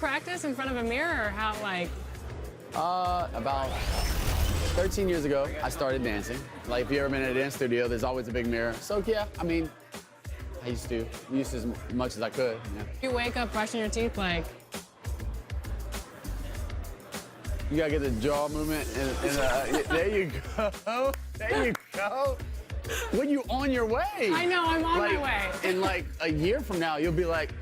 practice in front of a mirror, or how, like? About 13 years ago, I started dancing. Like, if you ever been in a dance studio, there's always a big mirror. So, yeah, I mean, I used to as much as I could. Yeah. You wake up brushing your teeth, like? You gotta get the jaw movement, and there you go. There you go. When you on your way. I know, I'm on my way. In like a year from now, you'll be like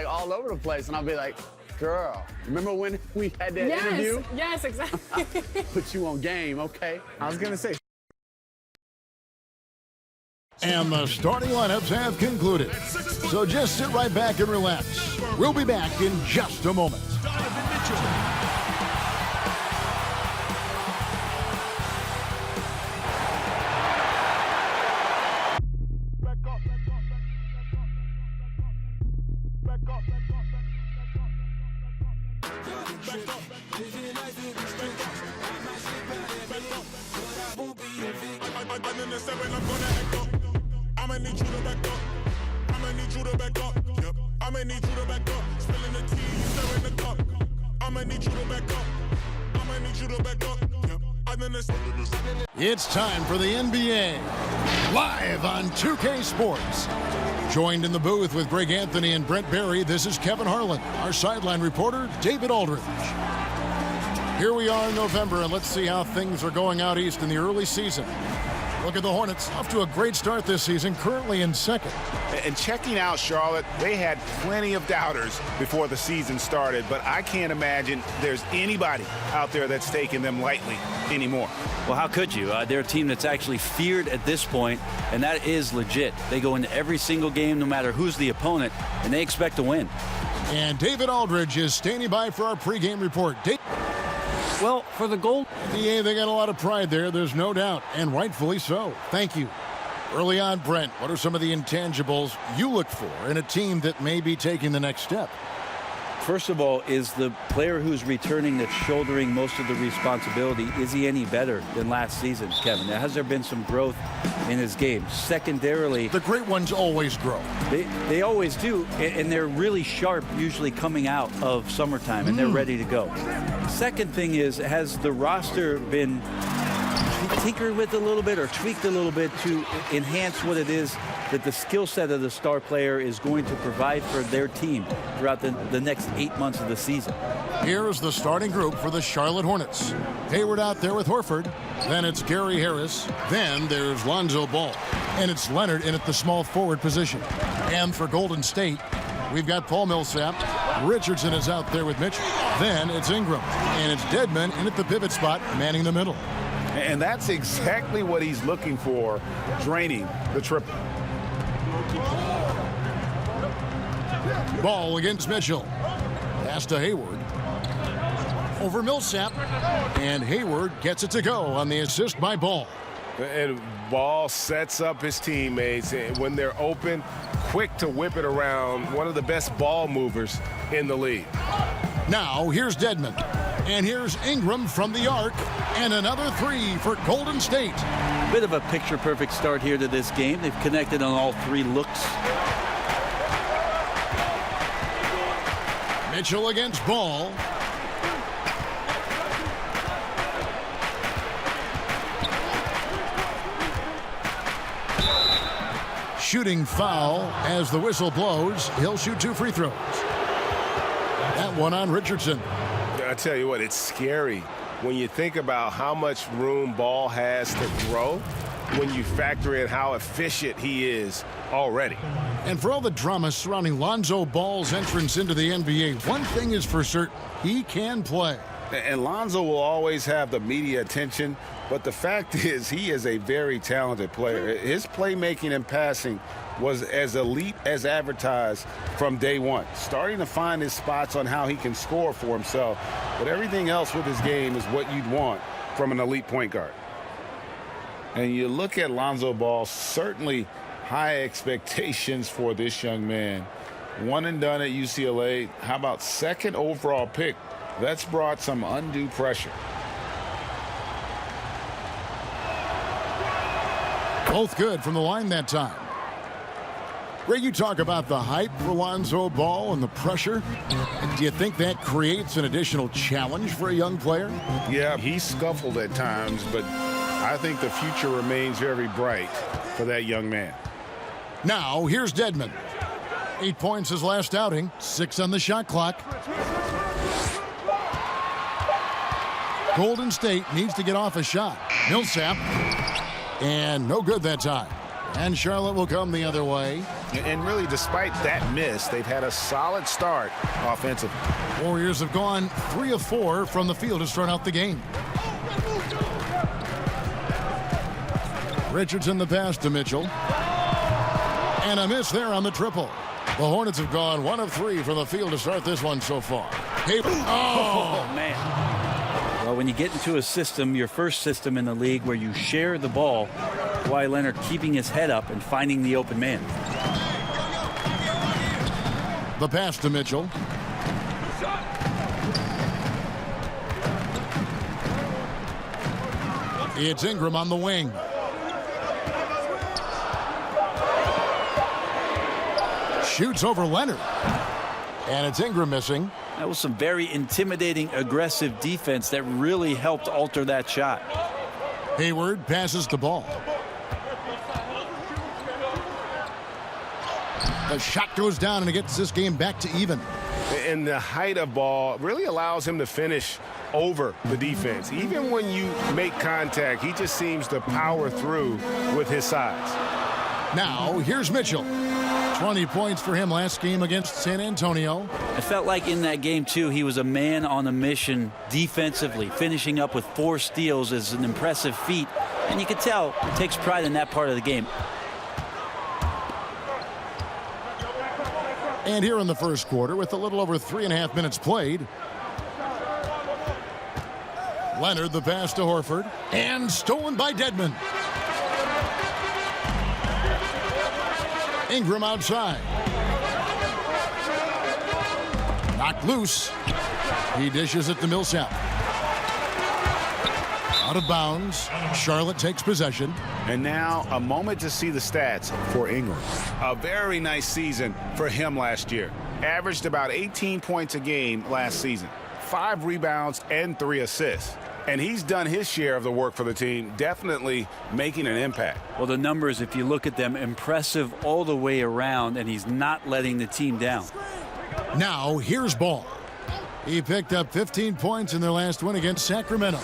all over the place, and I'll be like, girl, remember when we had that interview? Yes, exactly. Put you on game, okay? I was gonna say. And the starting lineups have concluded. So just sit right back and relax. We'll be back in just a moment. I'ma need you to back up. I'ma need you to back up. Yep. I'ma need you to back up. Spilling the tea, you stirring the cup. I'ma need you to back up. I'ma need you to back up. Yep. It's time for the NBA, live on 2K Sports. Joined in the booth with Greg Anthony and Brent Barry, this is Kevin Harlan. Our sideline reporter, David Aldridge. Here we are in November, and let's see how things are going out east in the early season. Look at the Hornets, off to a great start this season, currently in second. And checking out Charlotte, they had plenty of doubters before the season started, but I can't imagine there's anybody out there that's taking them lightly anymore. Well, how could you? They're a team that's actually feared at this point, and that is legit. They go into every single game, no matter who's the opponent, and they expect to win. And David Aldridge is standing by for our pregame report. Well, for the goal, yeah, they got a lot of pride there, there's no doubt, and rightfully so. Thank you. Early on, Brent, what are some of the intangibles you look for in a team that may be taking the next step? first of all, is the player who's returning that's shouldering most of the responsibility, is he any better than last season, Kevin? Has there been some growth in his game? Secondarily, the great ones always grow. They always do, and they're really sharp usually coming out of summertime, and they're ready to go. Second thing is, has the roster been tinkered with a little bit or tweaked a little bit to enhance what it is that the skill set of the star player is going to provide for their team throughout the next 8 months of the season? Here's the starting group for the Charlotte Hornets. Hayward out there with Horford. Then it's Gary Harris. Then there's Lonzo Ball. And it's Leonard in at the small forward position. And for Golden State, we've got Paul Millsap. Richardson is out there with Mitchell. Then it's Ingram. And it's Dedmon in at the pivot spot, manning the middle. And that's exactly what he's looking for, draining the triple. Ball against Mitchell. Pass to Hayward. Over Millsap. And Hayward gets it to go on the assist by Ball. And Ball sets up his teammates. And when they're open, quick to whip it around. One of the best ball movers in the league. Now here's Dedmon. And here's Ingram from the arc. And another three for Golden State. Bit of a picture-perfect start here to this game. They've connected on all three looks. Mitchell against Ball. Shooting foul as the whistle blows. He'll shoot 2 free throws. That one on Richardson. I tell you what, it's scary when you think about how much room Ball has to grow when you factor in how efficient he is already. And for all the drama surrounding Lonzo Ball's entrance into the NBA, one thing is for certain, he can play. And Lonzo will always have the media attention, but the fact is he is a very talented player. His playmaking and passing was as elite as advertised from day one. Starting to find his spots on how he can score for himself, but everything else with his game is what you'd want from an elite point guard. And you look at Lonzo Ball, certainly high expectations for this young man. One and done at UCLA. How about second overall pick? That's brought some undue pressure. Both good from the line that time. Ray, you talk about the hype for Lonzo Ball and the pressure. Do you think that creates an additional challenge for a young player? Yeah, he's scuffled at times, but I think the future remains very bright for that young man. Now, here's Dedmon. 8 points his last outing, 6 on the shot clock. Golden State needs to get off a shot. Millsap, and no good that time. And Charlotte will come the other way. And really, despite that miss, they've had a solid start offensively. Warriors have gone 3 of 4 from the field to start out the game. Richardson the pass to Mitchell. And a miss there on the triple. The Hornets have gone 1 of 3 from the field to start this one so far. Oh, man. Well, when you get into a system, your first system in the league where you share the ball, Kawhi Leonard keeping his head up and finding the open man. The pass to Mitchell. It's Ingram on the wing. Shoots over Leonard. And it's Ingram missing. That was some very intimidating, aggressive defense that really helped alter that shot. Hayward passes the ball. The shot goes down and it gets this game back to even. And the height of ball really allows him to finish over the defense. Even when you make contact, he just seems to power through with his size. Now, here's Mitchell. 20 points for him last game against San Antonio. I felt like in that game, too, he was a man on a mission defensively. Finishing up with 4 steals is an impressive feat. And you can tell he takes pride in that part of the game. And here in the first quarter, with a little over 3.5 minutes played, Leonard the pass to Horford. And stolen by Dedmon. Ingram outside. Knocked loose. He dishes it to Millsap. Out of bounds. Charlotte takes possession. And now a moment to see the stats for Ingram. A very nice season for him last year. Averaged about 18 points a game last season. 5 rebounds and 3 assists. And he's done his share of the work for the team, definitely making an impact. Well, the numbers, if you look at them, impressive all the way around, and he's not letting the team down. Now, here's Ball. He picked up 15 points in their last win against Sacramento.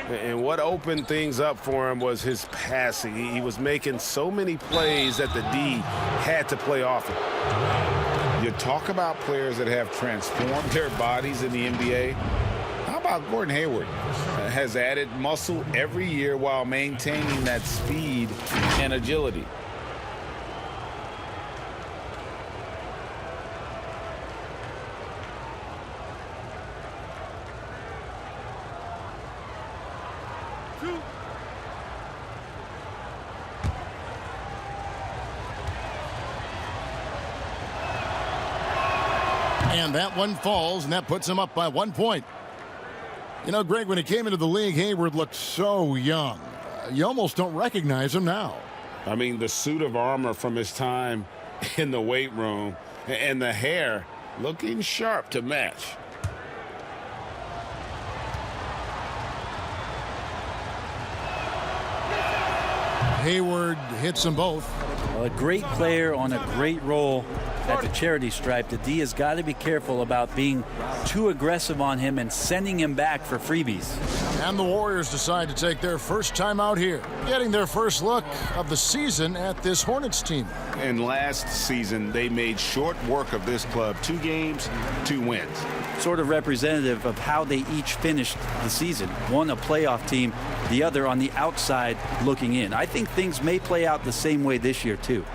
And what opened things up for him was his passing. He was making so many plays that the D had to play off him. You talk about players that have transformed their bodies in the NBA. How about Gordon Hayward? Has added muscle every year while maintaining that speed and agility. And that one falls, and that puts him up by 1 point. You know, Greg, when he came into the league, Hayward looked so young. You almost don't recognize him now. I mean, the suit of armor from his time in the weight room and the hair looking sharp to match. Hayward hits them both. Well, a great player on a great role at the charity stripe. The D has got to be careful about being too aggressive on him and sending him back for freebies. And the Warriors decide to take their first time out here, getting their first look of the season at this Hornets team. And last season, they made short work of this club. 2 games, 2 wins. Sort of representative of how they each finished the season. One a playoff team, the other on the outside looking in. I think things may play out the same way this year, too.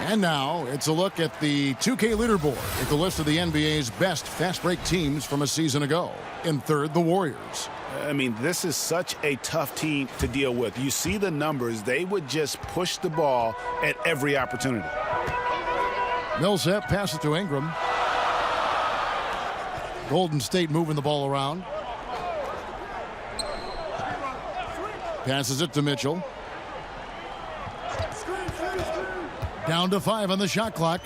And now it's a look at the 2K leaderboard with the list of the NBA's best fast break teams from a season ago. In third, the Warriors. I mean, this is such a tough team to deal with. You see the numbers. They would just push the ball at every opportunity. Millsap passes to Ingram. Golden State moving the ball around. Passes it to Mitchell. Down to 5 on the shot clock.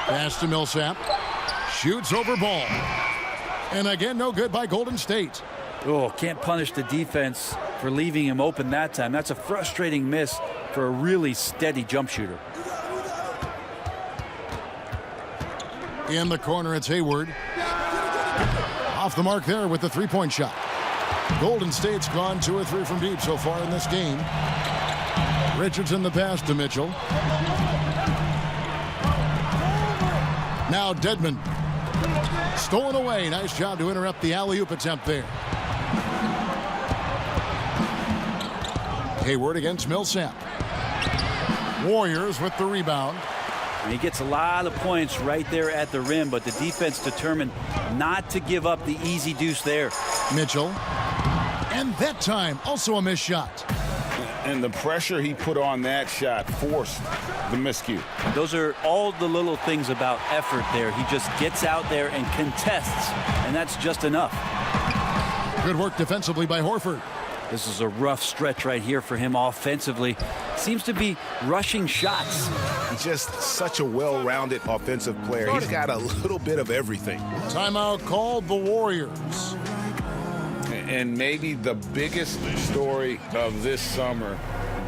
Pass to Millsap. Shoots over ball. And again, no good by Golden State. Oh, can't punish the defense for leaving him open that time. That's a frustrating miss for a really steady jump shooter. In the corner, it's Hayward. Off the mark there with the three-point shot. Golden State's gone 2 or 3 from deep so far in this game. Richardson the pass to Mitchell. Now Dedmon. Stolen away. Nice job to interrupt the alley-oop attempt there. Hayward against Millsap. Warriors with the rebound. And he gets a lot of points right there at the rim, but the defense determined not to give up the easy deuce there. Mitchell. And that time, also a missed shot. And the pressure he put on that shot forced the miscue. Those are all the little things about effort there. He just gets out there and contests, and that's just enough. Good work defensively by Horford. This is a rough stretch right here for him offensively. Seems to be rushing shots. He's just such a well-rounded offensive player. He's got a little bit of everything. Timeout called the Warriors. And maybe the biggest story of this summer,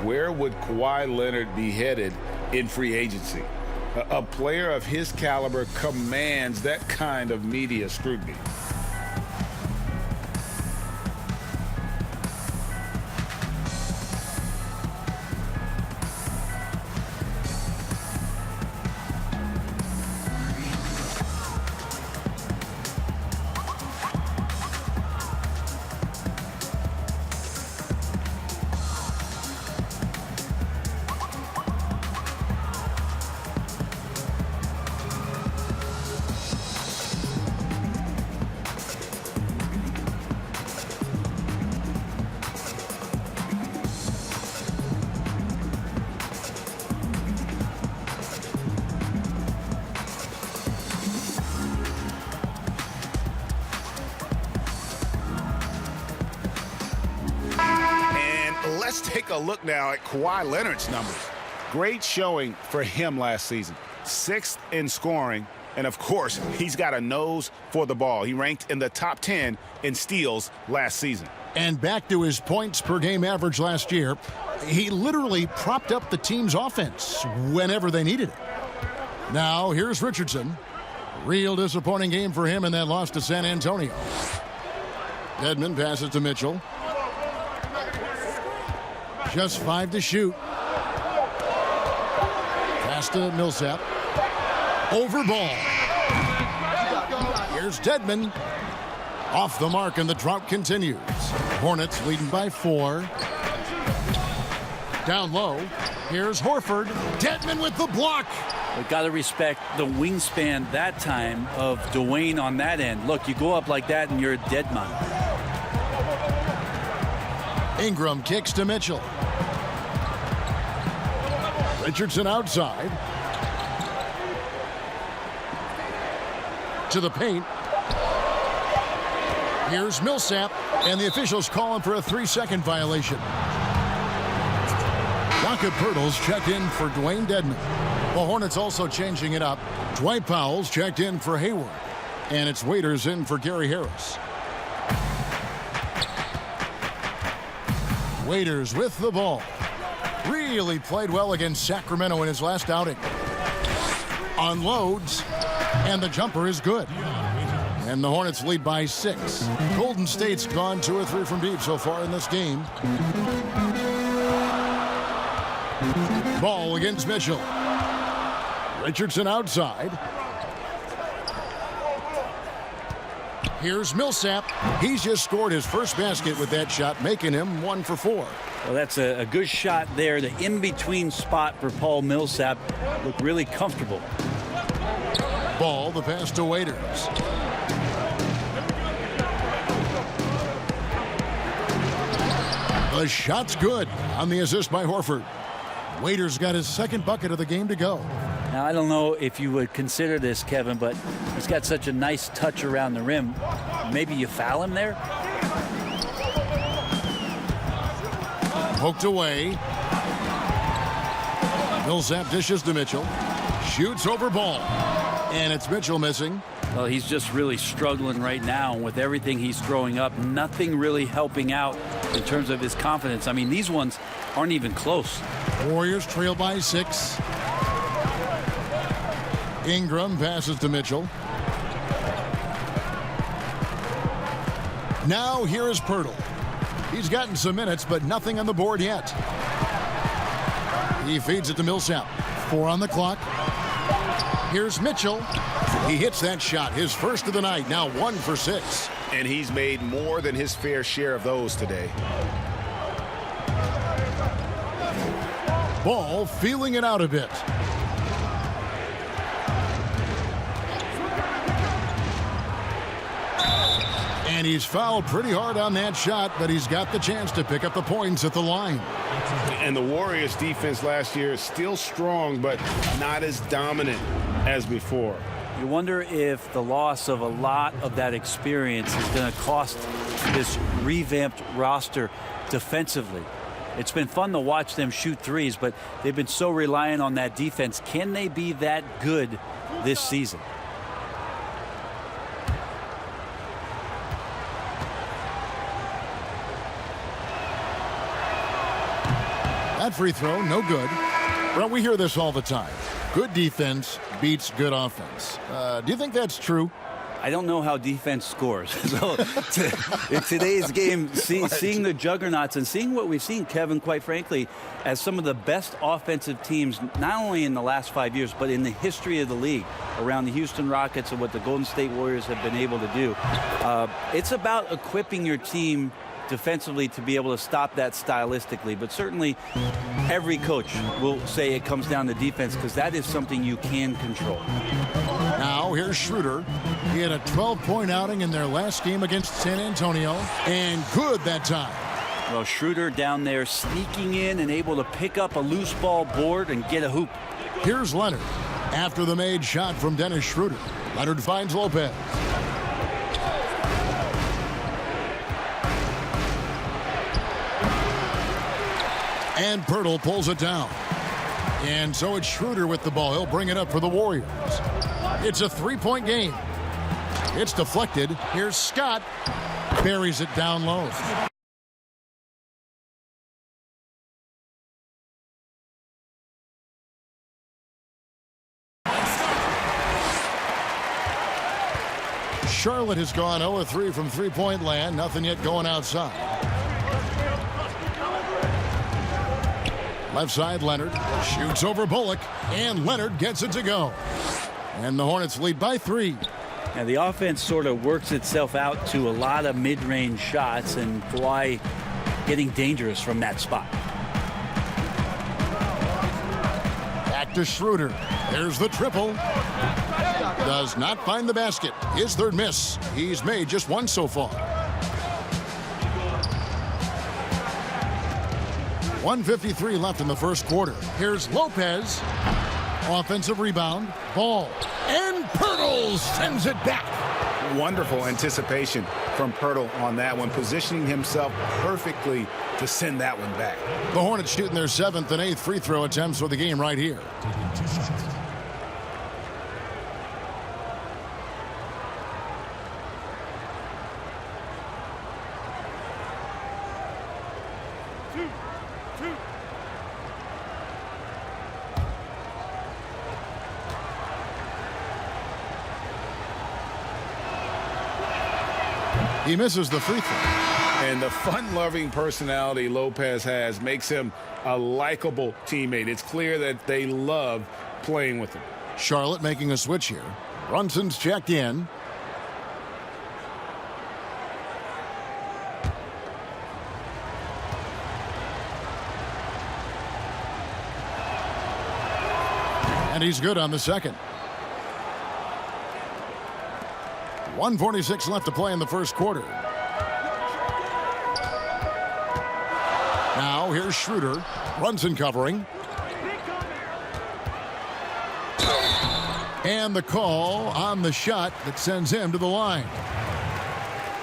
where would Kawhi Leonard be headed in free agency? A player of his caliber commands that kind of media scrutiny. Let's take a look now at Kawhi Leonard's numbers. Great showing for him last season. 6th in scoring, and of course, he's got a nose for the ball. He ranked in the top 10 in steals last season. And back to his points per game average last year, he literally propped up the team's offense whenever they needed it. Now, here's Richardson. Real disappointing game for him in that loss to San Antonio. Dedmon passes to Mitchell. Just 5 to shoot. Pass to Millsap. Over ball. Here's Dedmon. Off the mark, and the drought continues. Hornets leading by 4. Down low. Here's Horford. Dedmon with the block. We've got to respect the wingspan that time of Dwayne on that end. Look, you go up like that, and you're a dead man. Ingram kicks to Mitchell. Richardson outside. To the paint. Here's Millsap, and the officials calling for a 3-second violation. Rocket Pirtles checked in for Dwayne Dedmon. The Hornets also changing it up. Dwight Powell's checked in for Hayward, and it's Waiters in for Gary Harris. Waiters with the ball. Really played well against Sacramento in his last outing. Unloads, and the jumper is good. And the Hornets lead by 6. Golden State's gone 2 or 3 from deep so far in this game. Ball against Mitchell. Richardson outside. Here's Millsap. He's just scored his first basket with that shot, making him 1 for 4. Well, that's a good shot there. The in-between spot for Paul Millsap looked really comfortable. Ball, the pass to Waiters. The shot's good on the assist by Horford. Waiters got his second bucket of the game to go. Now, I don't know if you would consider this, Kevin, but he's got such a nice touch around the rim. Maybe you foul him there? Poked away. Millsap dishes to Mitchell. Shoots over Ball. And it's Mitchell missing. Well, he's just really struggling right now with everything he's throwing up. Nothing really helping out in terms of his confidence. I mean, these ones aren't even close. Warriors trail by 6. Ingram passes to Mitchell. Now here is Pirtle. He's gotten some minutes, but nothing on the board yet. He feeds it to Millsap. 4 on the clock. Here's Mitchell. He hits that shot, his first of the night, now 1 for 6. And he's made more than his fair share of those today. Ball feeling it out a bit. And he's fouled pretty hard on that shot, but he's got the chance to pick up the points at the line. And the Warriors defense last year is still strong, but not as dominant as before. You wonder if the loss of a lot of that experience is going to cost this revamped roster defensively. It's been fun to watch them shoot threes, but they've been so reliant on that defense. Can they be that good this season? That free throw, no good. Well, we hear this all the time. Good defense beats good offense. Do you think that's true? I don't know how defense scores. So in today's game, seeing the juggernauts and seeing what we've seen, Kevin, quite frankly, as some of the best offensive teams, not only in the last 5 years, but in the history of the league, around the Houston Rockets and what the Golden State Warriors have been able to do. It's about equipping your team defensively to be able to stop that stylistically, but certainly every coach will say it comes down to defense because that is something you can control. Now here's Schroeder. He had a 12-point outing in their last game against San Antonio, and good that time. Well, Schroeder down there sneaking in and able to pick up a loose ball board and get a hoop. Here's Leonard. After the made shot from Dennis Schroeder, Leonard finds Lopez. And Pirtle pulls it down. And so it's Schroeder with the ball. He'll bring it up for the Warriors. It's a 3-point game. It's deflected. Here's Scott. Buries it down low. Charlotte has gone 0-3 from three-point land. Nothing yet going outside. Left side, Leonard shoots over Bullock, and Leonard gets it to go. And the Hornets lead by 3. Now the offense sort of works itself out to a lot of mid-range shots, and Kawhi getting dangerous from that spot. Back to Schroeder. There's the triple. Does not find the basket. His third miss. He's made just 1 so far. 1:53 left in the first quarter. Here's Lopez. Offensive rebound. Ball. And Pirtle sends it back. Wonderful anticipation from Pirtle on that one, positioning himself perfectly to send that one back. The Hornets shooting their 7th and 8th free throw attempts for the game right here. He misses the free throw. And the fun-loving personality Lopez has makes him a likable teammate. It's clear that they love playing with him. Charlotte making a switch here. Brunson's checked in. And he's good on the second. 1:46 left to play in the first quarter. Now here's Schroeder. Brunson covering. And the call on the shot that sends him to the line.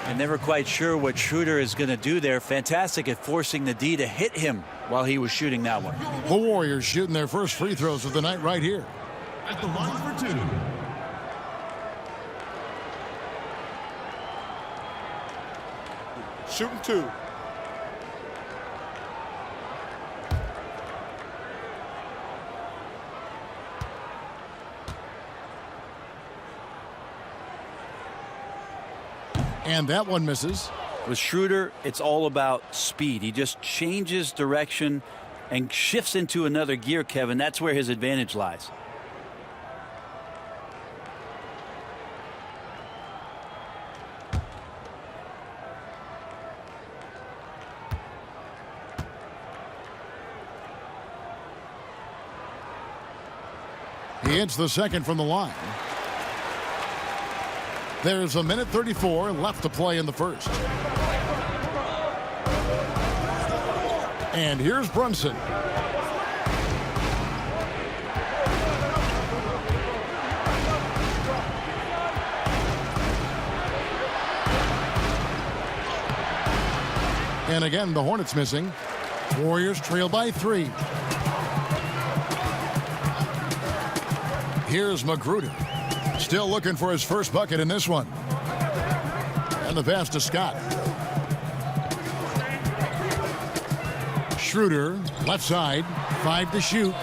I'm never quite sure what Schroeder is going to do there. Fantastic at forcing the D to hit him while he was shooting that one. The Warriors shooting their first free throws of the night right here. At the line for two. Shooting two. And that one misses. With Schroeder, it's all about speed. He just changes direction and shifts into another gear, Kevin. That's where his advantage lies. He hits the second from the line. There's a minute 34 left to play in the first. And here's Brunson. And again, the Hornets missing. Warriors trail by 3. Here's Magruder. Still looking for his first bucket in this one. And the pass to Scott. Schroeder, left side, 5 to shoot.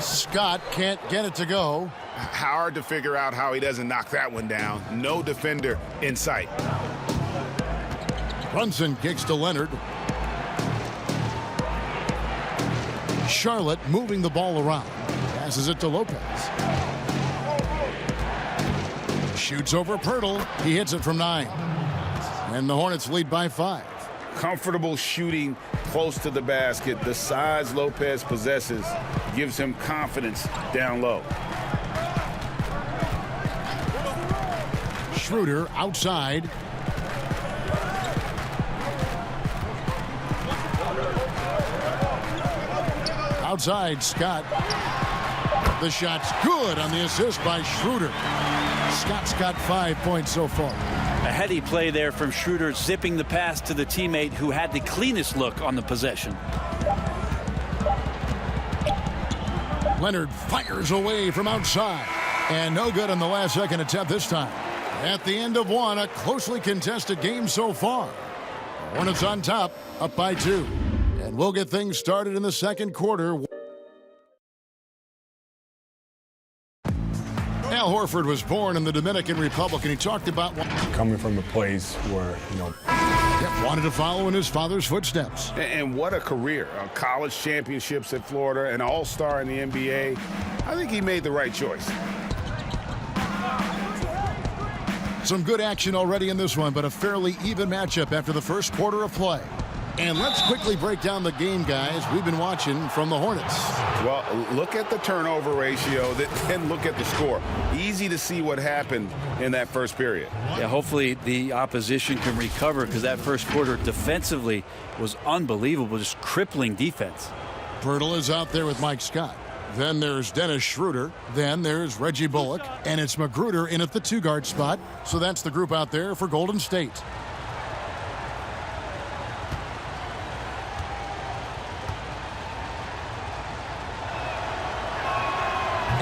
Scott can't get it to go. Hard to figure out how he doesn't knock that one down. No defender in sight. Brunson kicks to Leonard. Charlotte moving the ball around. Passes it to Lopez. Shoots over Pirtle. He hits it from 9. And the Hornets lead by 5. Comfortable shooting close to the basket. The size Lopez possesses gives him confidence down low. Schroeder outside. Outside, Scott. The shot's good on the assist by Schroeder. Scott's got 5 points so far. A heady play there from Schroeder, zipping the pass to the teammate who had the cleanest look on the possession. Leonard fires away from outside. And no good on the last second attempt this time. At the end of one, a closely contested game so far. The Hornets on top, up by 2. And we'll get things started in the second quarter. Al Horford was born in the Dominican Republic, and he talked about coming from a place where, wanted to follow in his father's footsteps. And what a career. College championships at Florida, an all-star in the NBA. I think he made the right choice. Some good action already in this one, but a fairly even matchup after the first quarter of play. And let's quickly break down the game, guys. We've been watching from the Hornets. Well, look at the turnover ratio, then look at the score. Easy to see what happened in that first period. Yeah, hopefully the opposition can recover, because that first quarter defensively was unbelievable, just crippling defense. Pirtle is out there with Mike Scott. Then there's Dennis Schroeder. Then there's Reggie Bullock. And it's Magruder in at the 2-guard spot. So that's the group out there for Golden State.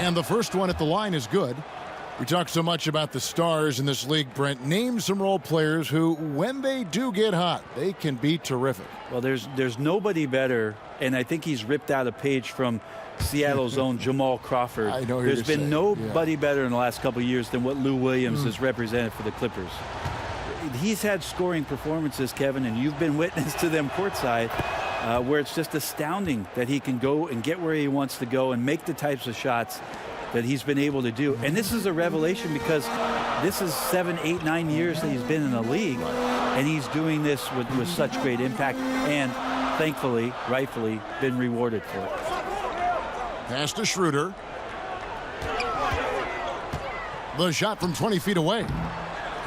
And the first one at the line is good. We talk so much about the stars in this league, Brent. Name some role players who, when they do get hot, they can be terrific. Well, there's nobody better, and I think he's ripped out a page from Seattle's own Jamal Crawford. I know there's been nobody better in the last couple of years than what Lou Williams has represented for the Clippers. He's had scoring performances, Kevin, and you've been witness to them courtside, where it's just astounding that he can go and get where he wants to go and make the types of shots that he's been able to do. And this is a revelation, because this is 7, 8, 9 years that he's been in the league, and he's doing this with such great impact, and thankfully, rightfully, been rewarded for it. Pass to Schroeder. The shot from 20 feet away.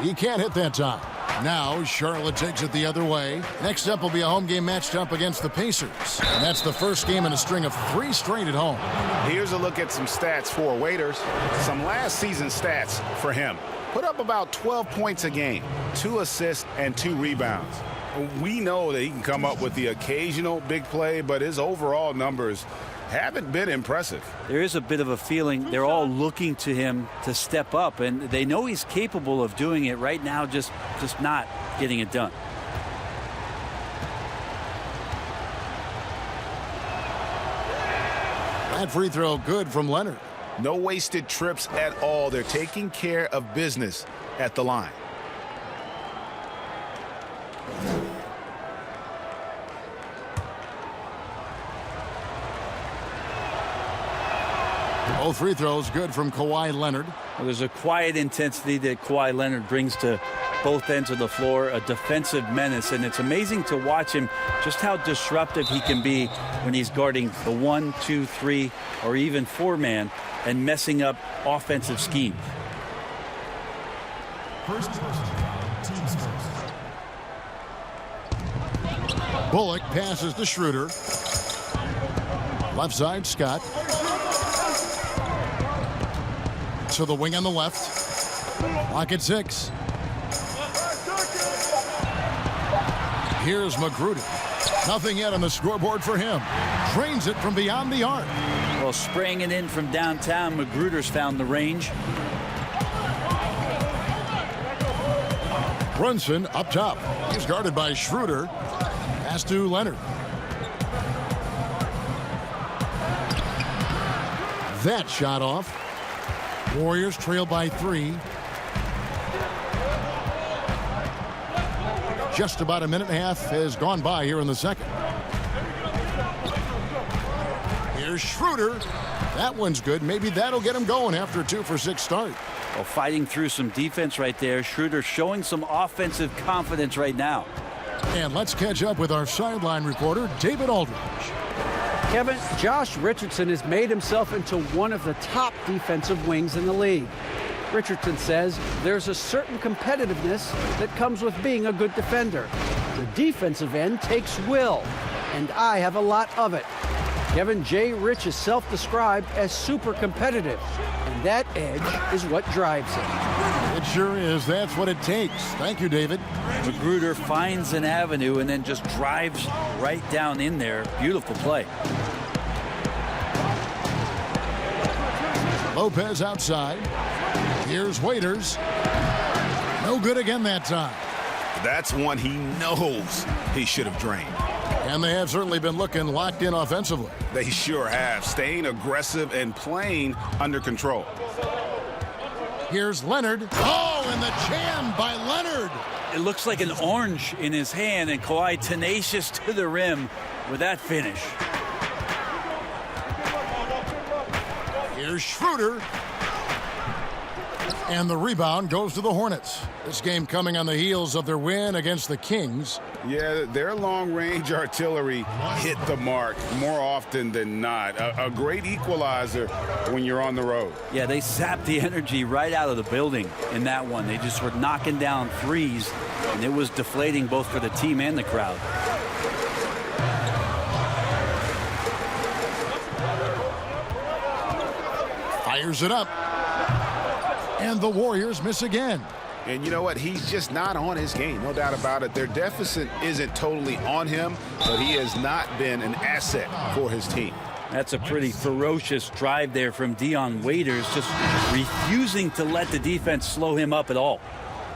He can't hit that time. Now Charlotte takes it the other way. Next up will be a home game matched up against the Pacers. And that's the first game in a string of 3 straight at home. Here's a look at some stats for Waiters. Some last season stats for him. Put up about 12 points a game, 2 assists, and 2 rebounds. We know that he can come up with the occasional big play, but his overall numbers haven't been impressive. There is a bit of a feeling they're all looking to him to step up, and they know he's capable of doing it right now, just not getting it done. That free throw good from Leonard. No wasted trips at all. They're taking care of business at the line. Both free throws good from Kawhi Leonard. Well, there's a quiet intensity that Kawhi Leonard brings to both ends of the floor, a defensive menace, and it's amazing to watch him just how disruptive he can be when he's guarding the 1, 2, 3, or even 4-man and messing up offensive schemes. First person foul, team's first. Bullock passes to Schroeder. Left side, Scott. To the wing on the left. Clock at 6. Here's Magruder. Nothing yet on the scoreboard for him. Drains it from beyond the arc. Well, spraying it in from downtown, Magruder's found the range. Brunson up top. He's guarded by Schroeder. Pass to Leonard. That shot off. Warriors trail by 3. Just about a minute and a half has gone by here in the second. Here's Schroeder. That one's good. Maybe that'll get him going after a 2-for-6 start. Well, fighting through some defense right there. Schroeder showing some offensive confidence right now. And let's catch up with our sideline reporter, David Aldridge. Kevin, Josh Richardson has made himself into one of the top defensive wings in the league. Richardson says there's a certain competitiveness that comes with being a good defender. The defensive end takes will, and I have a lot of it. Kevin J. Rich is self-described as super competitive, and that edge is what drives him. It sure is. That's what it takes. Thank you, David. Magruder finds an avenue and then just drives right down in there. Beautiful play. Lopez outside. Here's Waiters. No good again that time. That's one he knows he should have drained. And they have certainly been looking locked in offensively. They sure have, staying aggressive and playing under control. Here's Leonard. Oh, and the jam by Leonard. It looks like an orange in his hand, and Kawhi tenacious to the rim with that finish. Here's Schroeder. And the rebound goes to the Hornets. This game coming on the heels of their win against the Kings. Yeah, their long-range artillery hit the mark more often than not. A great equalizer when you're on the road. Yeah, they sapped the energy right out of the building in that one. They just were knocking down threes, and it was deflating both for the team and the crowd. Fires it up. And the Warriors miss again. And you know what? He's just not on his game, no doubt about it. Their deficit isn't totally on him, but he has not been an asset for his team. That's a pretty ferocious drive there from Dion Waiters, just refusing to let the defense slow him up at all.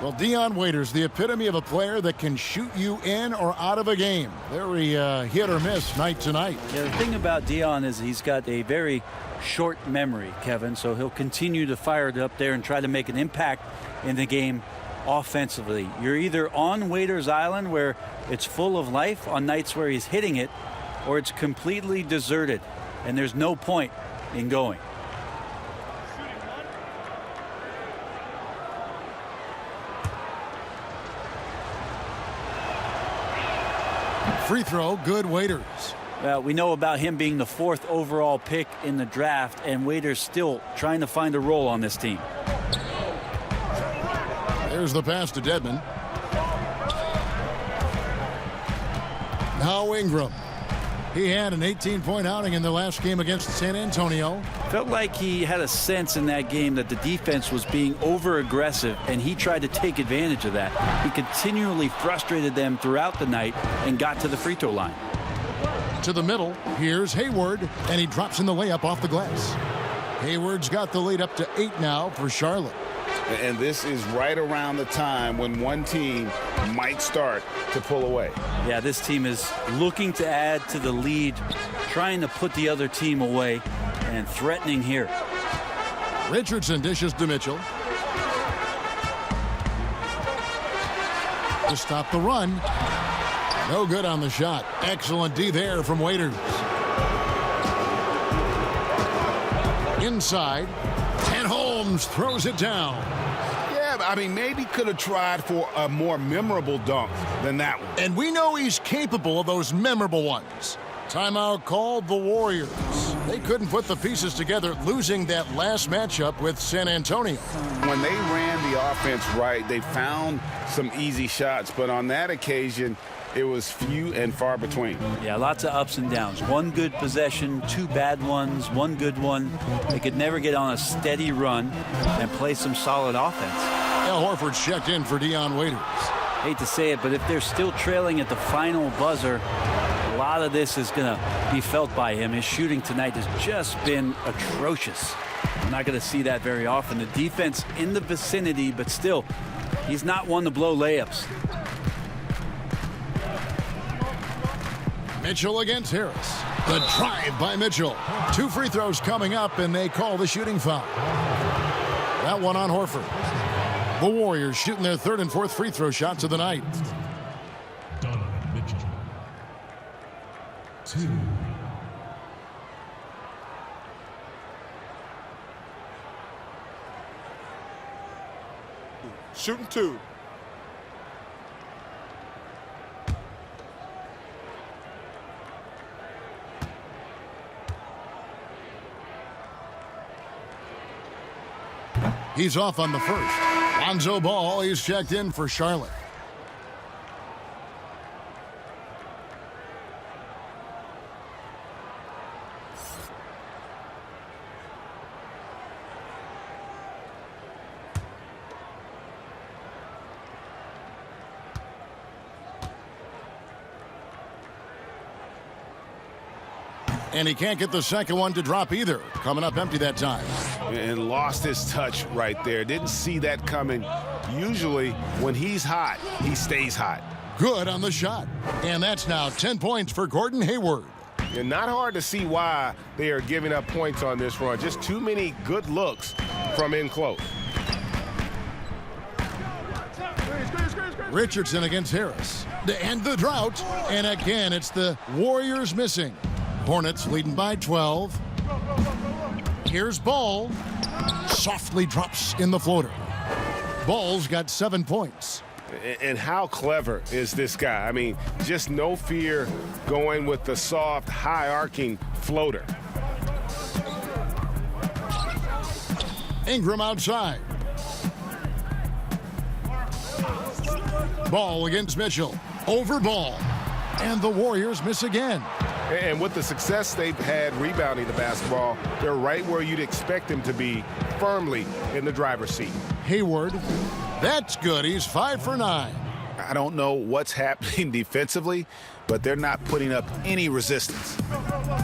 Well, Dion Waiters, the epitome of a player that can shoot you in or out of a game. Very hit or miss night to night. Yeah, the thing about Dion is he's got a very short memory, Kevin, so he'll continue to fire it up there and try to make an impact in the game offensively. You're either on Waiters Island, where it's full of life on nights where he's hitting it, or it's completely deserted and there's no point in going. Free throw, good Waiters. Well, we know about him being the 4th overall pick in the draft, and Waiter's still trying to find a role on this team. There's the pass to Dedmon. Now Ingram. He had an 18-point outing in the last game against San Antonio. Felt like he had a sense in that game that the defense was being over-aggressive, and he tried to take advantage of that. He continually frustrated them throughout the night and got to the free throw line. To the middle, here's Hayward, and he drops in the layup off the glass. Hayward's got the lead up to 8 now for Charlotte. And this is right around the time when one team might start to pull away. Yeah, this team is looking to add to the lead, trying to put the other team away, and threatening here. Richardson dishes to Mitchell. To stop the run. No good on the shot. Excellent D there from Waiters. Inside, and Holmes throws it down. Yeah, I mean, maybe could have tried for a more memorable dunk than that one. And we know he's capable of those memorable ones. Timeout called the Warriors. They couldn't put the pieces together, losing that last matchup with San Antonio. When they ran the offense right, they found some easy shots, but on that occasion, it was few and far between. Yeah, lots of ups and downs. One good possession, 2 bad ones, 1 good one. They could never get on a steady run and play some solid offense. Al Horford's checked in for Dion Waiters. Hate to say it, but if they're still trailing at the final buzzer, a lot of this is going to be felt by him. His shooting tonight has just been atrocious. We're not going to see that very often. The defense in the vicinity, but still, he's not one to blow layups. Mitchell against Harris. The drive by Mitchell. 2 free throws coming up, and they call the shooting foul. That one on Horford. The Warriors shooting their 3rd and 4th free throw shots of the night. Donovan Mitchell. 2. Shooting 2. He's off on the first. Lonzo Ball is checked in for Charlotte. And he can't get the second one to drop either. Coming up empty that time. And lost his touch right there. Didn't see that coming. Usually, when he's hot, he stays hot. Good on the shot. And that's now 10 points for Gordon Hayward. And not hard to see why they are giving up points on this run. Just too many good looks from in close. Richardson against Harris. To end the drought. And again, it's the Warriors missing. Hornets leading by 12. Here's Ball. Softly drops in the floater. Ball's got 7 points. And how clever is this guy? I mean, just no fear going with the soft, high-arcing floater. Ingram outside. Ball against Mitchell. Over Ball. And the Warriors miss again. And with the success they've had rebounding the basketball, they're right where you'd expect them to be, firmly in the driver's seat. Hayward. That's good. He's 5 for 9. I don't know what's happening defensively, but they're not putting up any resistance.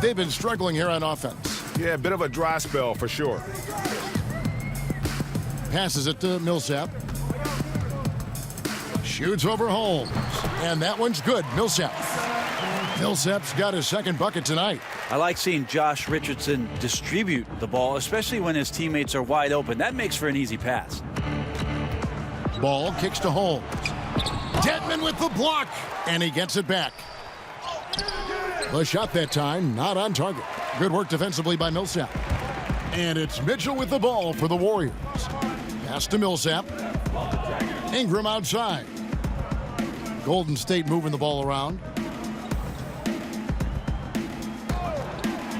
They've been struggling here on offense. Yeah, a bit of a dry spell for sure. Passes it to Millsap. Shoots over Holmes. And that one's good. Millsap. Millsap's got his 2nd bucket tonight. I like seeing Josh Richardson distribute the ball, especially when his teammates are wide open. That makes for an easy pass. Ball kicks to Holmes. Dedmon with the block, and he gets it back. The shot that time, not on target. Good work defensively by Millsap. And it's Mitchell with the ball for the Warriors. Pass to Millsap. Ingram outside. Golden State moving the ball around.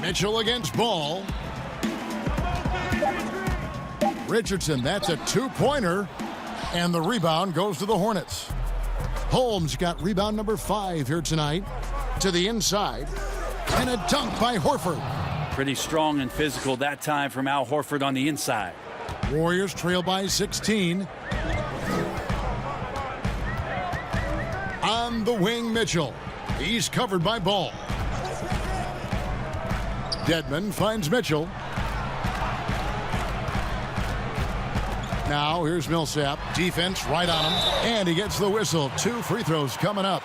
Mitchell against Ball. Richardson, that's a two-pointer. And the rebound goes to the Hornets. Holmes got rebound number 5 here tonight. To the inside. And a dunk by Horford. Pretty strong and physical that time from Al Horford on the inside. Warriors trail by 16. On the wing, Mitchell. He's covered by Ball. Dedmon finds Mitchell. Now here's Millsap. Defense right on him. And he gets the whistle. 2 free throws coming up.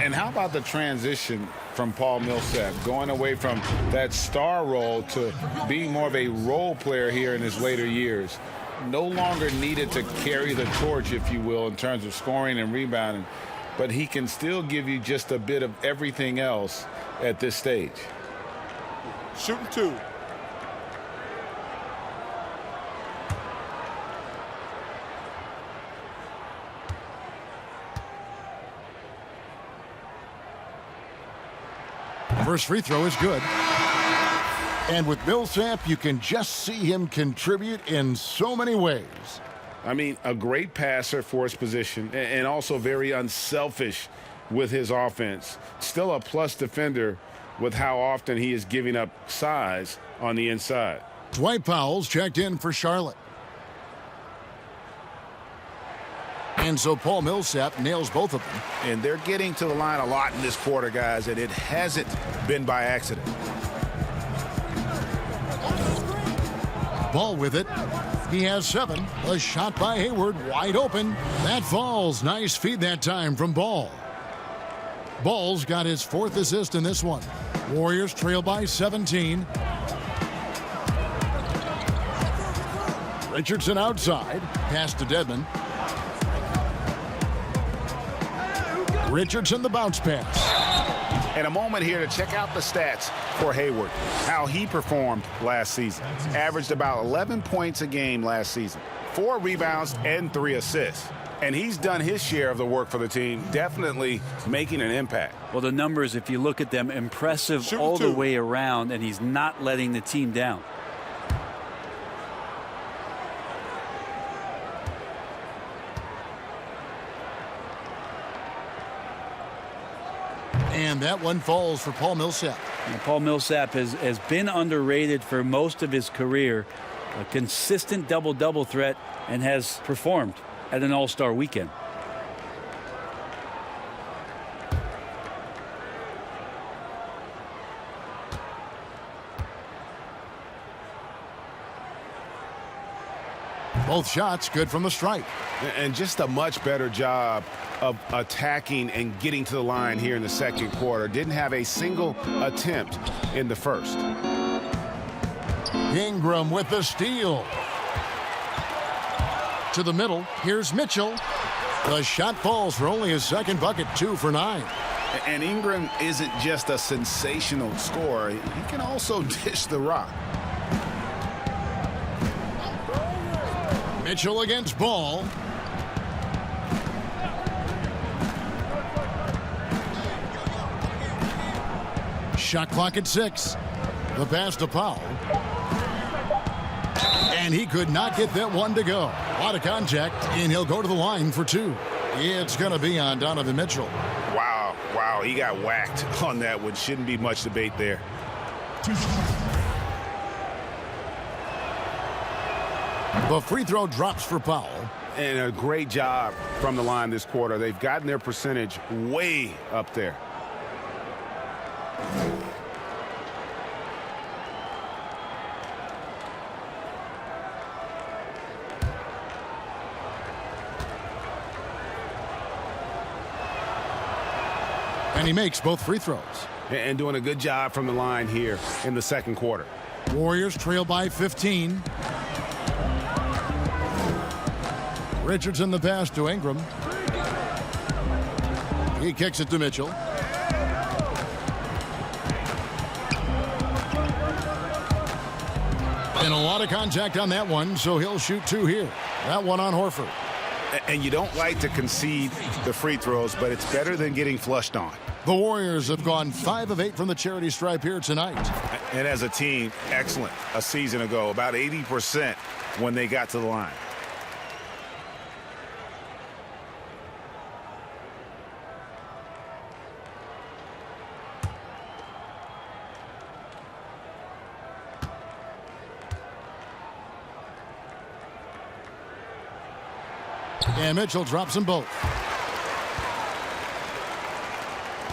And how about the transition from Paul Millsap, going away from that star role to being more of a role player here in his later years. No longer needed to carry the torch, if you will, in terms of scoring and rebounding, but he can still give you just a bit of everything else at this stage. Shooting 2. First free throw is good. And with Millsap, you can just see him contribute in so many ways. I mean, a great passer for his position and also very unselfish with his offense. Still a plus defender with how often he is giving up size on the inside. Dwight Powell's checked in for Charlotte. And so Paul Millsap nails both of them. And they're getting to the line a lot in this quarter, guys, and it hasn't been by accident. Ball with it. He has 7. A shot by Hayward, wide open. That falls. Nice feed that time from Ball. Ball's got his 4th assist in this one. Warriors trail by 17. Richardson outside. Pass to Dedmon. Richardson the bounce pass. And a moment here to check out the stats for Hayward. How he performed last season. Averaged about 11 points a game last season. 4 rebounds and 3 assists. And he's done his share of the work for the team, definitely making an impact. Well, the numbers, if you look at them, impressive Shooting all 2. the way around, and he's not letting the team down. And that one falls for Paul Millsap. And Paul Millsap has been underrated for most of his career. A consistent double-double threat and has performed at an all-star weekend. Both shots good from the stripe. And just a much better job of attacking and getting to the line here in the second quarter. Didn't have a single attempt in the first. Ingram with the steal. To the middle. Here's Mitchell. The shot falls for only his 2nd bucket, 2 for 9. And Ingram isn't just a sensational scorer. He can also dish the rock. Mitchell against Ball. Shot clock at 6. The pass to Powell. And he could not get that one to go. A lot of contact, and he'll go to the line for 2. It's going to be on Donovan Mitchell. Wow, he got whacked on that one. Shouldn't be much debate there. The free throw drops for Powell. And a great job from the line this quarter. They've gotten their percentage way up there. And he makes both free throws. And doing a good job from the line here in the second quarter. Warriors trail by 15. Richardson the pass to Ingram. He kicks it to Mitchell. And a lot of contact on that one, so he'll shoot 2 here. That one on Horford. And you don't like to concede the free throws, but it's better than getting flushed on. The Warriors have gone 5 of 8 from the charity stripe here tonight. And as a team, excellent a season ago, about 80% when they got to the line. And Mitchell drops them both.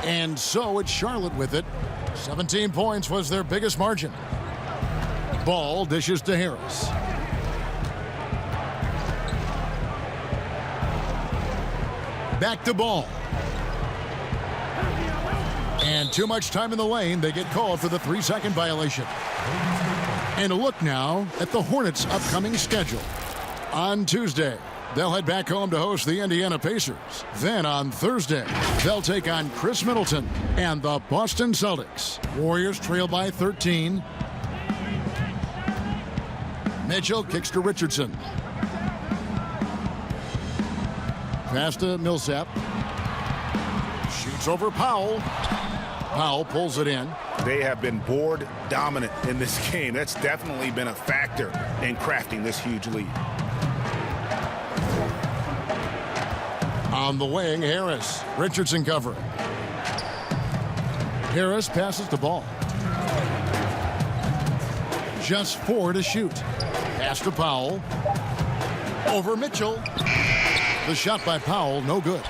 And so it's Charlotte with it. 17 points was their biggest margin. Ball dishes to Harris. Back to Ball. And too much time in the lane. They get called for the 3-second violation. And a look now at the Hornets' upcoming schedule. On Tuesday, they'll head back home to host the Indiana Pacers. Then on Thursday, they'll take on Chris Middleton and the Boston Celtics. Warriors trail by 13. Mitchell kicks to Richardson. Pass to Millsap. Shoots over Powell. Powell pulls it in. They have been board dominant in this game. That's definitely been a factor in crafting this huge lead. On the wing, Harris. Richardson covering. Harris passes the ball. Just 4 to shoot. Pass to Powell. Over Mitchell. The shot by Powell, no good.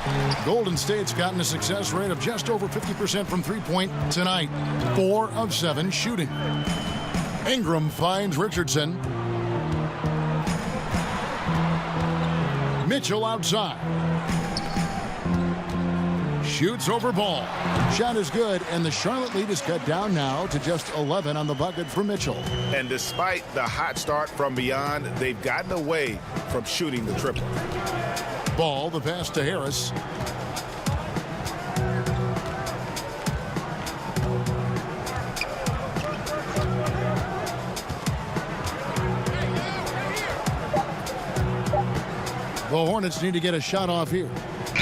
Golden State's gotten a success rate of just over 50% from three-point tonight. 4 of 7 shooting. Ingram finds Richardson. Mitchell outside. Shoots over Ball. Shot is good, and the Charlotte lead is cut down now to just 11 on the bucket for Mitchell. And despite the hot start from beyond, they've gotten away from shooting the triple. Ball, the pass to Harris. The Hornets need to get a shot off here.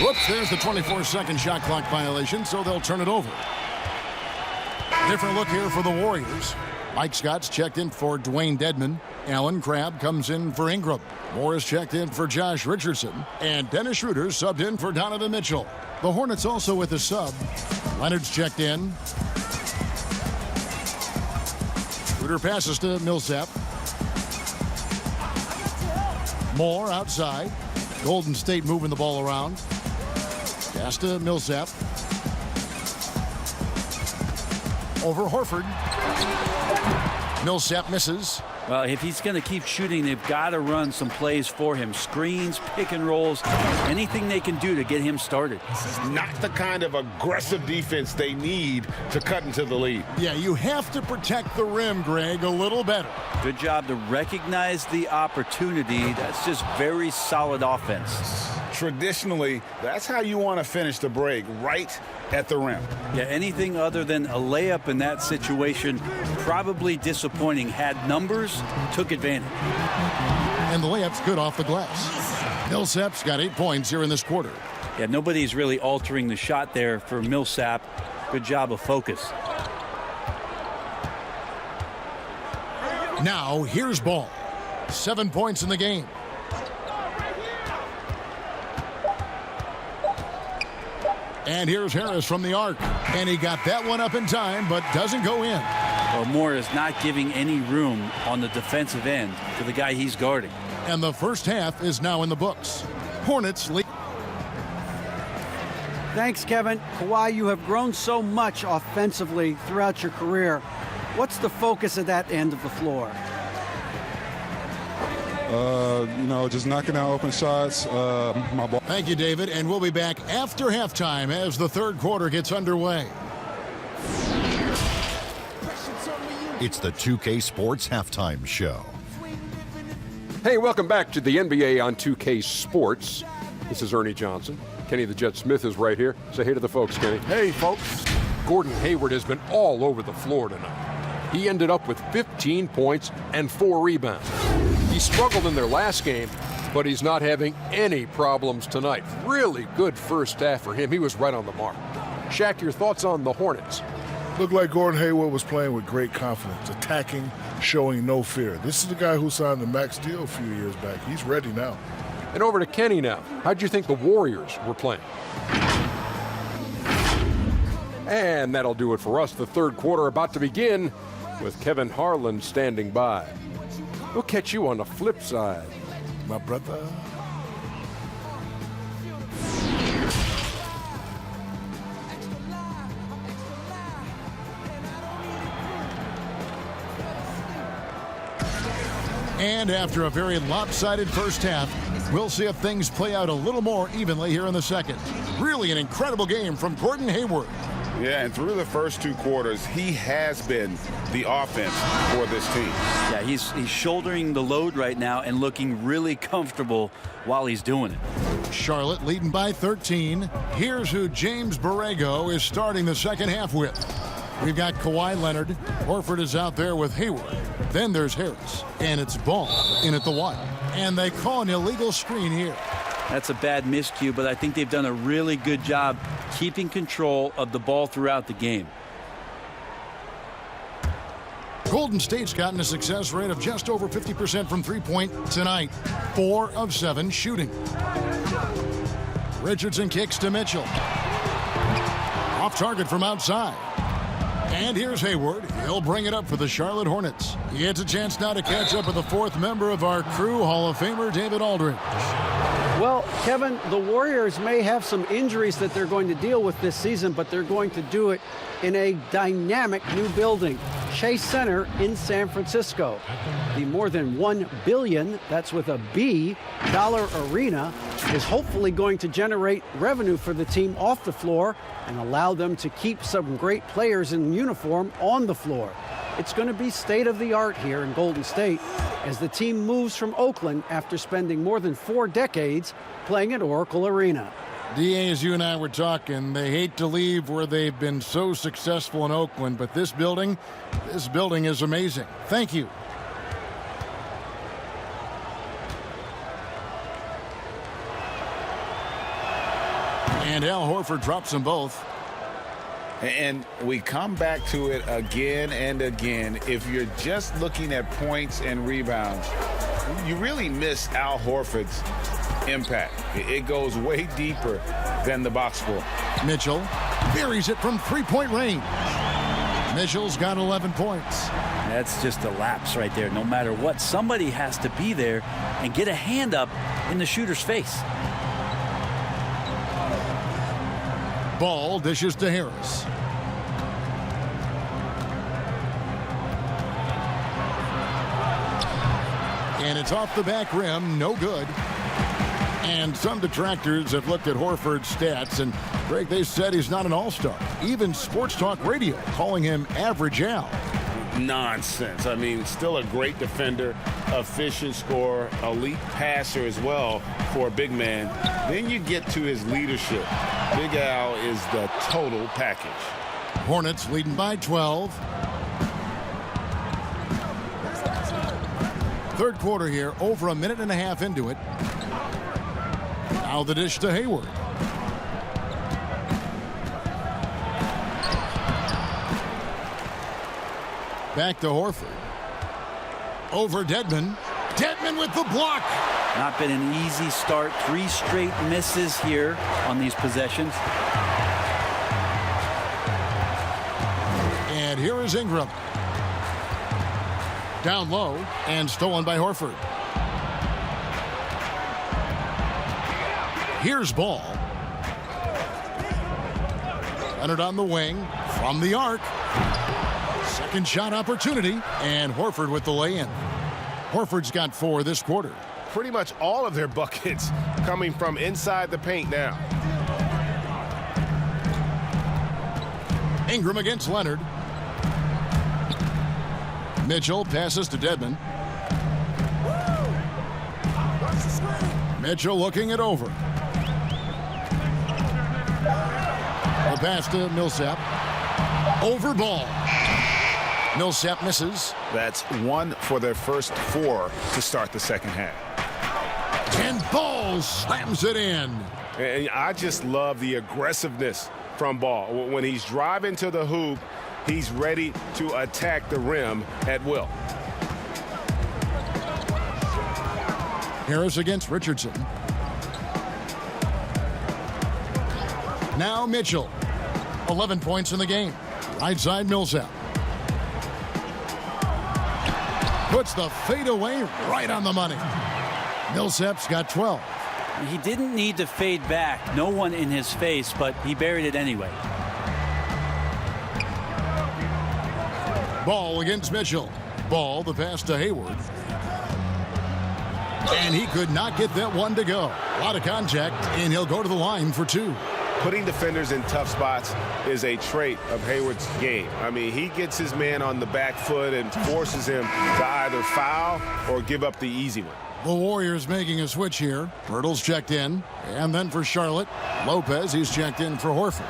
Whoops, there's the 24-second shot clock violation, so they'll turn it over. Different look here for the Warriors. Mike Scott's checked in for Dwayne Dedman. Alan Crabb comes in for Ingram. Morris checked in for Josh Richardson. And Dennis Schroeder subbed in for Donovan Mitchell. The Hornets also with a sub. Leonard's checked in. Schroeder passes to Millsap. Moore outside. Golden State moving the ball around. Pass to Millsap. Over Horford. Millsap misses. Well, if he's going to keep shooting, they've got to run some plays for him. Screens, pick and rolls, anything they can do to get him started. This is not the kind of aggressive defense they need to cut into the lead. Yeah, you have to protect the rim, Greg, a little better. Good job to recognize the opportunity. That's just very solid offense. Traditionally, that's how you want to finish the break, right at the rim. Yeah, anything other than a layup in that situation, probably disappointing. Had numbers, took advantage. And the layup's good off the glass. Millsap's got 8 points here in this quarter. Yeah, nobody's really altering the shot there for Millsap. Good job of focus. Now, here's Ball. 7 points in the game. And here's Harris from the arc. And he got that one up in time, but doesn't go in. Well, Moore is not giving any room on the defensive end to the guy he's guarding. And the first half is now in the books. Hornets lead. Thanks, Kevin. Kawhi, you have grown so much offensively throughout your career. What's the focus at that end of the floor? Just knocking out open shots. My ball. Thank you, David. And we'll be back after halftime as the third quarter gets underway. It's the 2K Sports Halftime Show. Hey, welcome back to the NBA on 2K Sports. This is Ernie Johnson. Kenny the Jet Smith is right here. Say hey to the folks, Kenny. Hey, folks. Gordon Hayward has been all over the floor tonight. He ended up with 15 points and 4 rebounds. He struggled in their last game, but he's not having any problems tonight. Really good first half for him. He was right on the mark. Shaq, your thoughts on the Hornets? Looked like Gordon Hayward was playing with great confidence, attacking, showing no fear. This is the guy who signed the max deal a few years back. He's ready now. And over to Kenny now. How'd you think the Warriors were playing? And that'll do it for us. The third quarter about to begin with Kevin Harlan standing by. We'll catch you on the flip side. My brother. And after a very lopsided first half, we'll see if things play out a little more evenly here in the second. Really an incredible game from Gordon Hayward. Yeah, and through the first two quarters, he has been the offense for this team. Yeah, he's shouldering the load right now and looking really comfortable while he's doing it. Charlotte leading by 13. Here's who James Borrego is starting the second half with. We've got Kawhi Leonard. Horford is out there with Hayward. Then there's Harris. And it's Ball in at the 1. And they call an illegal screen here. That's a bad miscue, but I think they've done a really good job keeping control of the ball throughout the game. Golden State's gotten a success rate of just over 50% from three-point tonight. 4 of 7 shooting. Richardson kicks to Mitchell. Off target from outside. And here's Hayward. He'll bring it up for the Charlotte Hornets. He gets a chance now to catch up with the fourth member of our crew, Hall of Famer David Aldridge. Well, Kevin, the Warriors may have some injuries that they're going to deal with this season, but they're going to do it in a dynamic new building, Chase Center in San Francisco. The more than $1 billion, that's with a B, dollar arena is hopefully going to generate revenue for the team off the floor and allow them to keep some great players in uniform on the floor. It's going to be state-of-the-art here in Golden State as the team moves from Oakland after spending more than 4 decades playing at Oracle Arena. DA, as you and I were talking, they hate to leave where they've been so successful in Oakland, but this building is amazing. Thank you. And Al Horford drops them both. And we come back to it again and again. If you're just looking at points and rebounds, you really miss Al Horford's impact. It goes way deeper than the box score. Mitchell buries it from three-point range. Mitchell's got 11 points. That's just a lapse right there. No matter what, somebody has to be there and get a hand up in the shooter's face. Ball dishes to Harris. And it's off the back rim, no good. And some detractors have looked at Horford's stats, and Greg, they said he's not an all-star. Even Sports Talk Radio calling him average Al. Nonsense. I mean, still a great defender, efficient scorer, elite passer as well for a big man. Then you get to his leadership. Big Al is the total package. Hornets leading by 12. Third quarter here, over a minute and a half into it. Now the dish to Hayward. Back to Horford. Over Dedmon. Dedmon with the block. Not been an easy start. 3 straight misses here on these possessions. And here is Ingram. Down low and stolen by Horford. Here's Ball. Leonard on the wing from the arc. Second shot opportunity, and Horford with the lay-in. Horford's got 4 this quarter. Pretty much all of their buckets coming from inside the paint now. Ingram against Leonard. Mitchell passes to Dedmon. Mitchell looking it over. The pass to Millsap. Over Ball. Millsap misses. That's 1 for their first 4 to start the second half. And Ball slams it in. And I just love the aggressiveness from Ball. When he's driving to the hoop, he's ready to attack the rim at will. Harris against Richardson. Now Mitchell. 11 points in the game. Right side Millsap. Puts the fadeaway right on the money. Millsap's got 12. He didn't need to fade back. No one in his face, but he buried it anyway. Ball against Mitchell. Ball, the pass to Hayward. And he could not get that one to go. A lot of contact, and he'll go to the line for 2. Putting defenders in tough spots is a trait of Hayward's game. I mean, he gets his man on the back foot and forces him to either foul or give up the easy one. The Warriors making a switch here. Pirtle's checked in. And then for Charlotte, Lopez, he's checked in for Horford.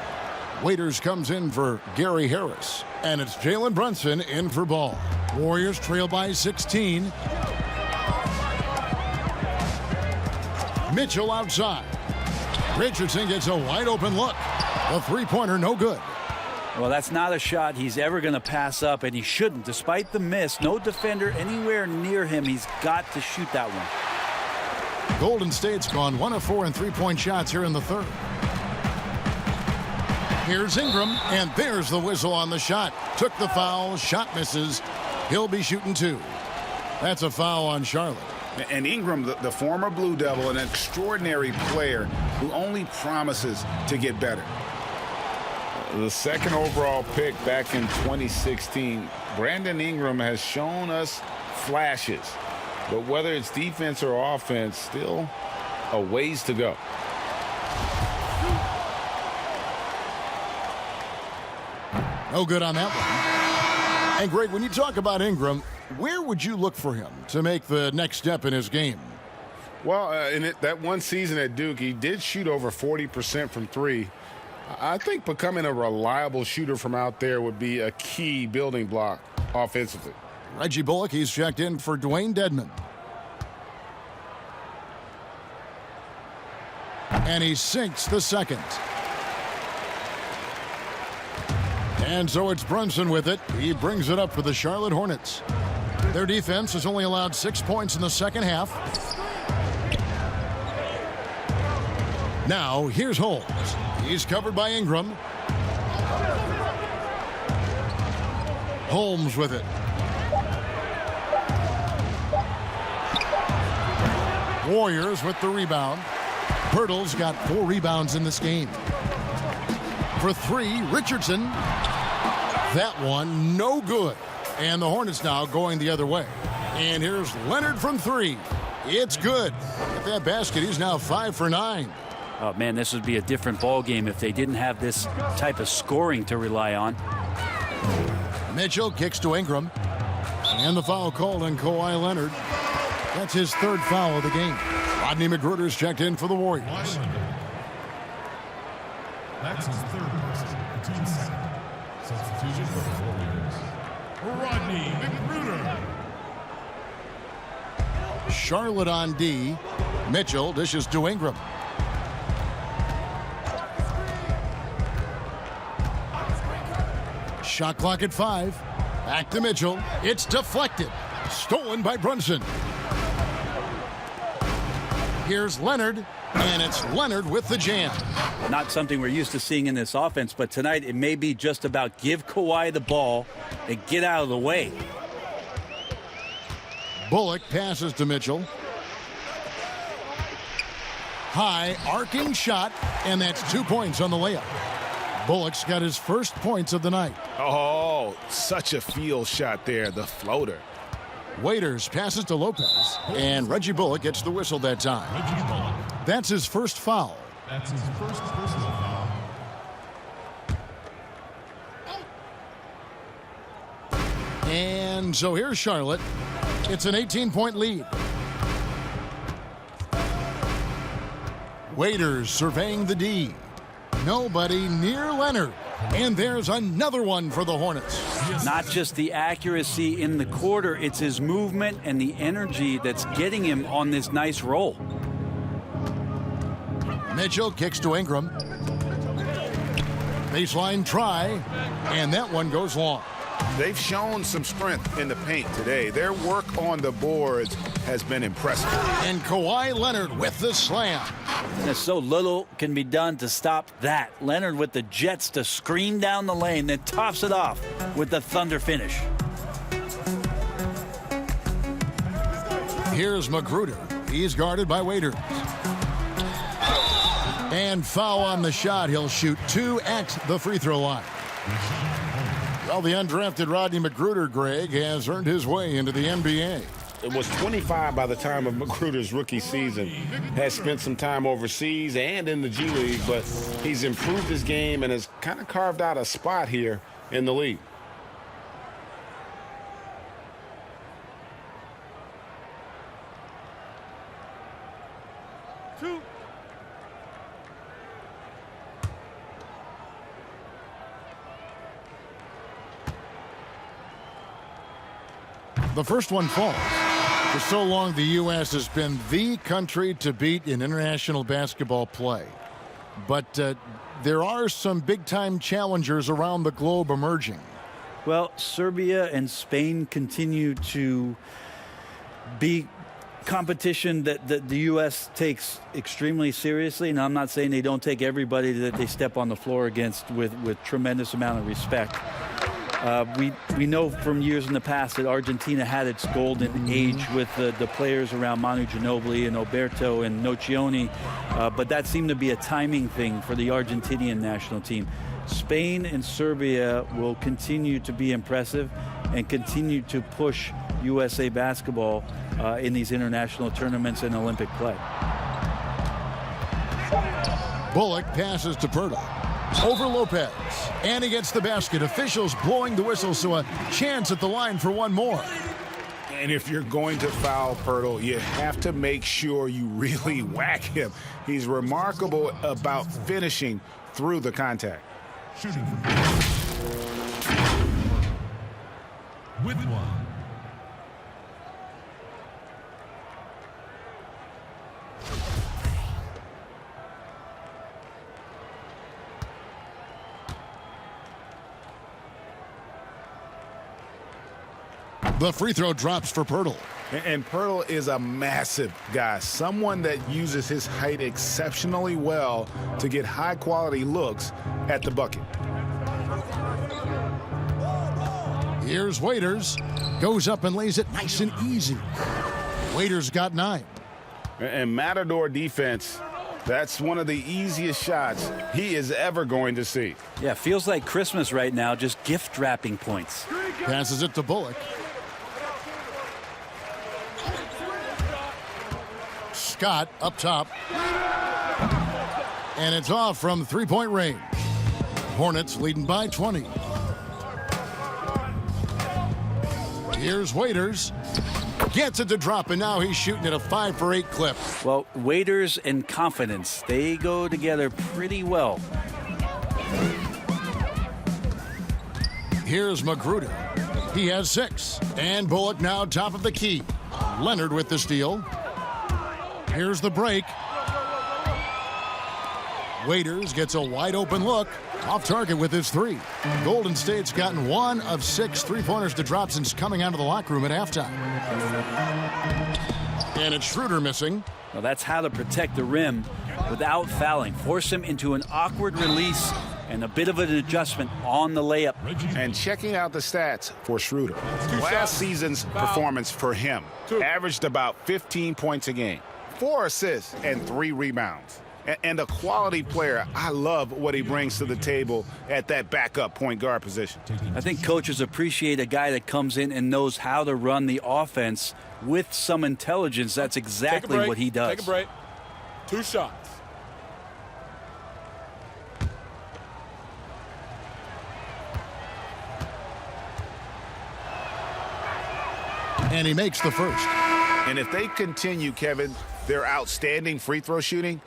Waiters comes in for Gary Harris. And it's Jalen Brunson in for Ball. Warriors trail by 16. Mitchell outside. Richardson gets a wide open look. The three-pointer no good. Well, that's not a shot he's ever going to pass up, and he shouldn't. Despite the miss, no defender anywhere near him. He's got to shoot that one. Golden State's gone 1 of 4 in three-point shots here in the third. Here's Ingram, and there's the whistle on the shot. Took the foul, shot misses. He'll be shooting 2. That's a foul on Charlotte. And Ingram, the former Blue Devil, an extraordinary player who only promises to get better. The second overall pick back in 2016, Brandon Ingram has shown us flashes. But whether it's defense or offense, still a ways to go. No good on that one. And Greg, when you talk about Ingram, where would you look for him to make the next step in his game? Well, that one season at Duke, he did shoot over 40% from 3. I think becoming a reliable shooter from out there would be a key building block offensively. Reggie Bullock, he's checked in for Dwayne Dedmon. And he sinks the second. And so it's Brunson with it. He brings it up for the Charlotte Hornets. Their defense has only allowed 6 points in the second half. Now, here's Holmes. He's covered by Ingram. Holmes with it. Warriors with the rebound. Pirtle's got 4 rebounds in this game. For 3, Richardson. That one, no good. And the Hornets now going the other way. And here's Leonard from 3. It's good. At that basket, he's now 5 for 9. Oh, man, this would be a different ball game if they didn't have this type of scoring to rely on. Mitchell kicks to Ingram. And the foul called on Kawhi Leonard. That's his 3rd foul of the game. Rodney McGruder's checked in for the Warriors. That's his 3rd person. The team's 2nd. Substitution for the Warriors. Rodney McGruder. Charlotte on D. Mitchell dishes to Ingram. Shot clock at 5. Back to Mitchell. It's deflected. Stolen by Brunson. Here's Leonard, and it's Leonard with the jam. Not something we're used to seeing in this offense, but tonight it may be just about give Kawhi the ball and get out of the way. Bullock passes to Mitchell. High arcing shot, and that's 2 points on the layup. Bullock's got his first points of the night. Oh, such a field shot there, the floater. Waiters passes to Lopez, and Reggie Bullock gets the whistle that time. Reggie Bullock. That's his first foul. That's his first personal foul. And so here's Charlotte. It's an 18-point lead. Waiters surveying the D. Nobody near Leonard. And there's another one for the Hornets. Not just the accuracy in the quarter, it's his movement and the energy that's getting him on this nice roll. Mitchell kicks to Ingram. Baseline try, and that one goes long. They've shown some strength in the paint today. Their work on the boards has been impressive. And Kawhi Leonard with the slam. There's so little can be done to stop that. Leonard with the jets to screen down the lane, then tops it off with the thunder finish. Here's Magruder. He's guarded by Waiters. And foul on the shot. He'll shoot 2 at the free throw line. Well, the undrafted Rodney Magruder, Greg, has earned his way into the NBA. It was 25 by the time of Magruder's rookie season. Has spent some time overseas and in the G League, but he's improved his game and has kind of carved out a spot here in the league. The first one falls. For so long, the U.S. has been the country to beat in international basketball play. But there are some big-time challengers around the globe emerging. Well, Serbia and Spain continue to be competition that the U.S. takes extremely seriously. And I'm not saying they don't take everybody that they step on the floor against with tremendous amount of respect. We know from years in the past that Argentina had its golden age with the players around Manu Ginobili and Oberto and Nocioni, but that seemed to be a timing thing for the Argentinian national team. Spain and Serbia will continue to be impressive and continue to push USA basketball in these international tournaments and Olympic play. Bullock passes to Pirtle. Over Lopez. And he gets the basket. Officials blowing the whistle, so a chance at the line for one more. And if you're going to foul Pirtle, you have to make sure you really whack him. He's remarkable about finishing through the contact. Shooting with one. The free throw drops for Pirtle. And Pirtle is a massive guy, someone that uses his height exceptionally well to get high-quality looks at the bucket. Here's Waiters. Goes up and lays it nice and easy. Waiters got 9. And Matador defense, that's one of the easiest shots he is ever going to see. Yeah, feels like Christmas right now, just gift wrapping points. Passes it to Bullock. Scott up top. And it's off from three-point range. Hornets leading by 20. Here's Waiters. Gets it to drop, and now he's shooting at a 5 for 8 clip. Well, Waiters and confidence, they go together pretty well. Here's Magruder. He has 6. And Bullock now top of the key. Leonard with the steal. Here's the break. Waiters gets a wide open look. Off target with his 3. Golden State's gotten 1 of 6 3-pointers to drop since coming out of the locker room at halftime. And it's Schroeder missing. Well, that's how to protect the rim without fouling. Force him into an awkward release and a bit of an adjustment on the layup. And checking out the stats for Schroeder. Last season's performance for him averaged about 15 points a game, 4 assists, and 3 rebounds. And a quality player. I love what he brings to the table at that backup point guard position. I think coaches appreciate a guy that comes in and knows how to run the offense with some intelligence. That's exactly what he does. Take a break. 2 shots. And he makes the first. And if they continue, Kevin, their outstanding free throw shooting,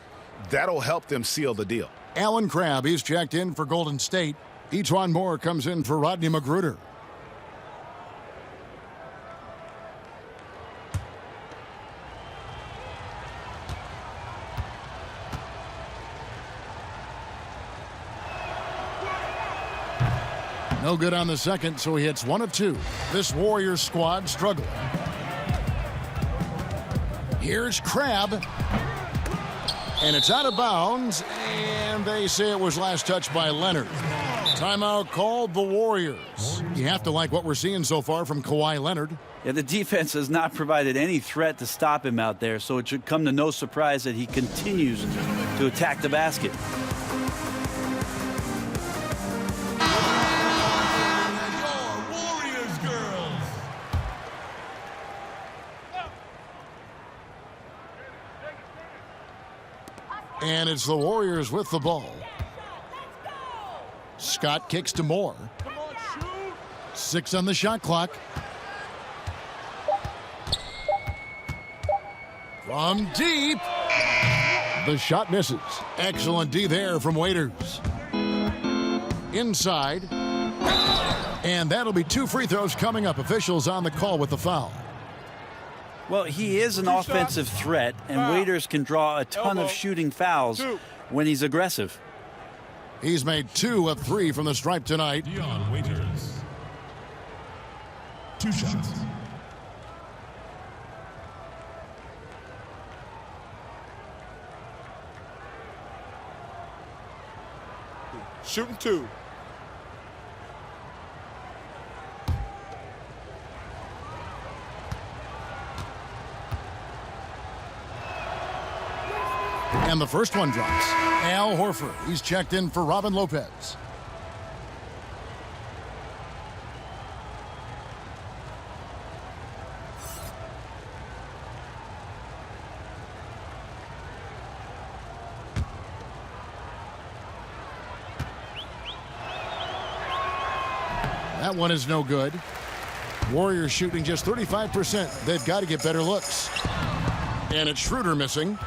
that'll help them seal the deal. Alan Crabb, he's checked in for Golden State. Etuan Moore comes in for Rodney Magruder. No good on the second, so he hits 1 of 2. This Warriors squad struggling. Here's Crab. And it's out of bounds, and they say it was last touched by Leonard. Timeout called the Warriors. You have to like what we're seeing so far from Kawhi Leonard. Yeah, the defense has not provided any threat to stop him out there, so it should come to no surprise that he continues to attack the basket. Warriors girls. And it's the Warriors with the ball. Scott kicks to Moore. 6 on the shot clock. From deep. The shot misses. Excellent D there from Waiters. Inside. And that'll be 2 free throws coming up. Officials on the call with the foul. Well, he is an offensive threat, and Waiters can draw a ton of shooting fouls when he's aggressive. He's made 2 of 3 from the stripe tonight. Dion Waiters. 2 shots. Shooting 2. And the first one drops. Al Horford. He's checked in for Robin Lopez. That one is no good. Warriors shooting just 35%. They've got to get better looks. And it's Schroeder missing.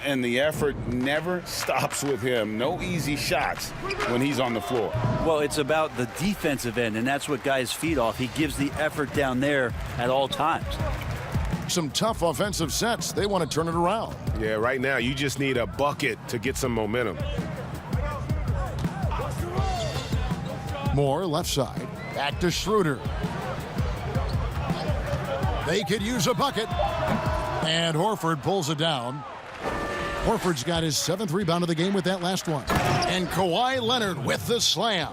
And the effort never stops with him. No easy shots when he's on the floor. Well, it's about the defensive end, and that's what guys feed off. He gives the effort down there at all times. Some tough offensive sets. They want to turn it around. Yeah, right now you just need a bucket to get some momentum. Moore left side. Back to Schroeder. They could use a bucket. And Horford pulls it down. Horford's got his 7th rebound of the game with that last one. And Kawhi Leonard with the slam.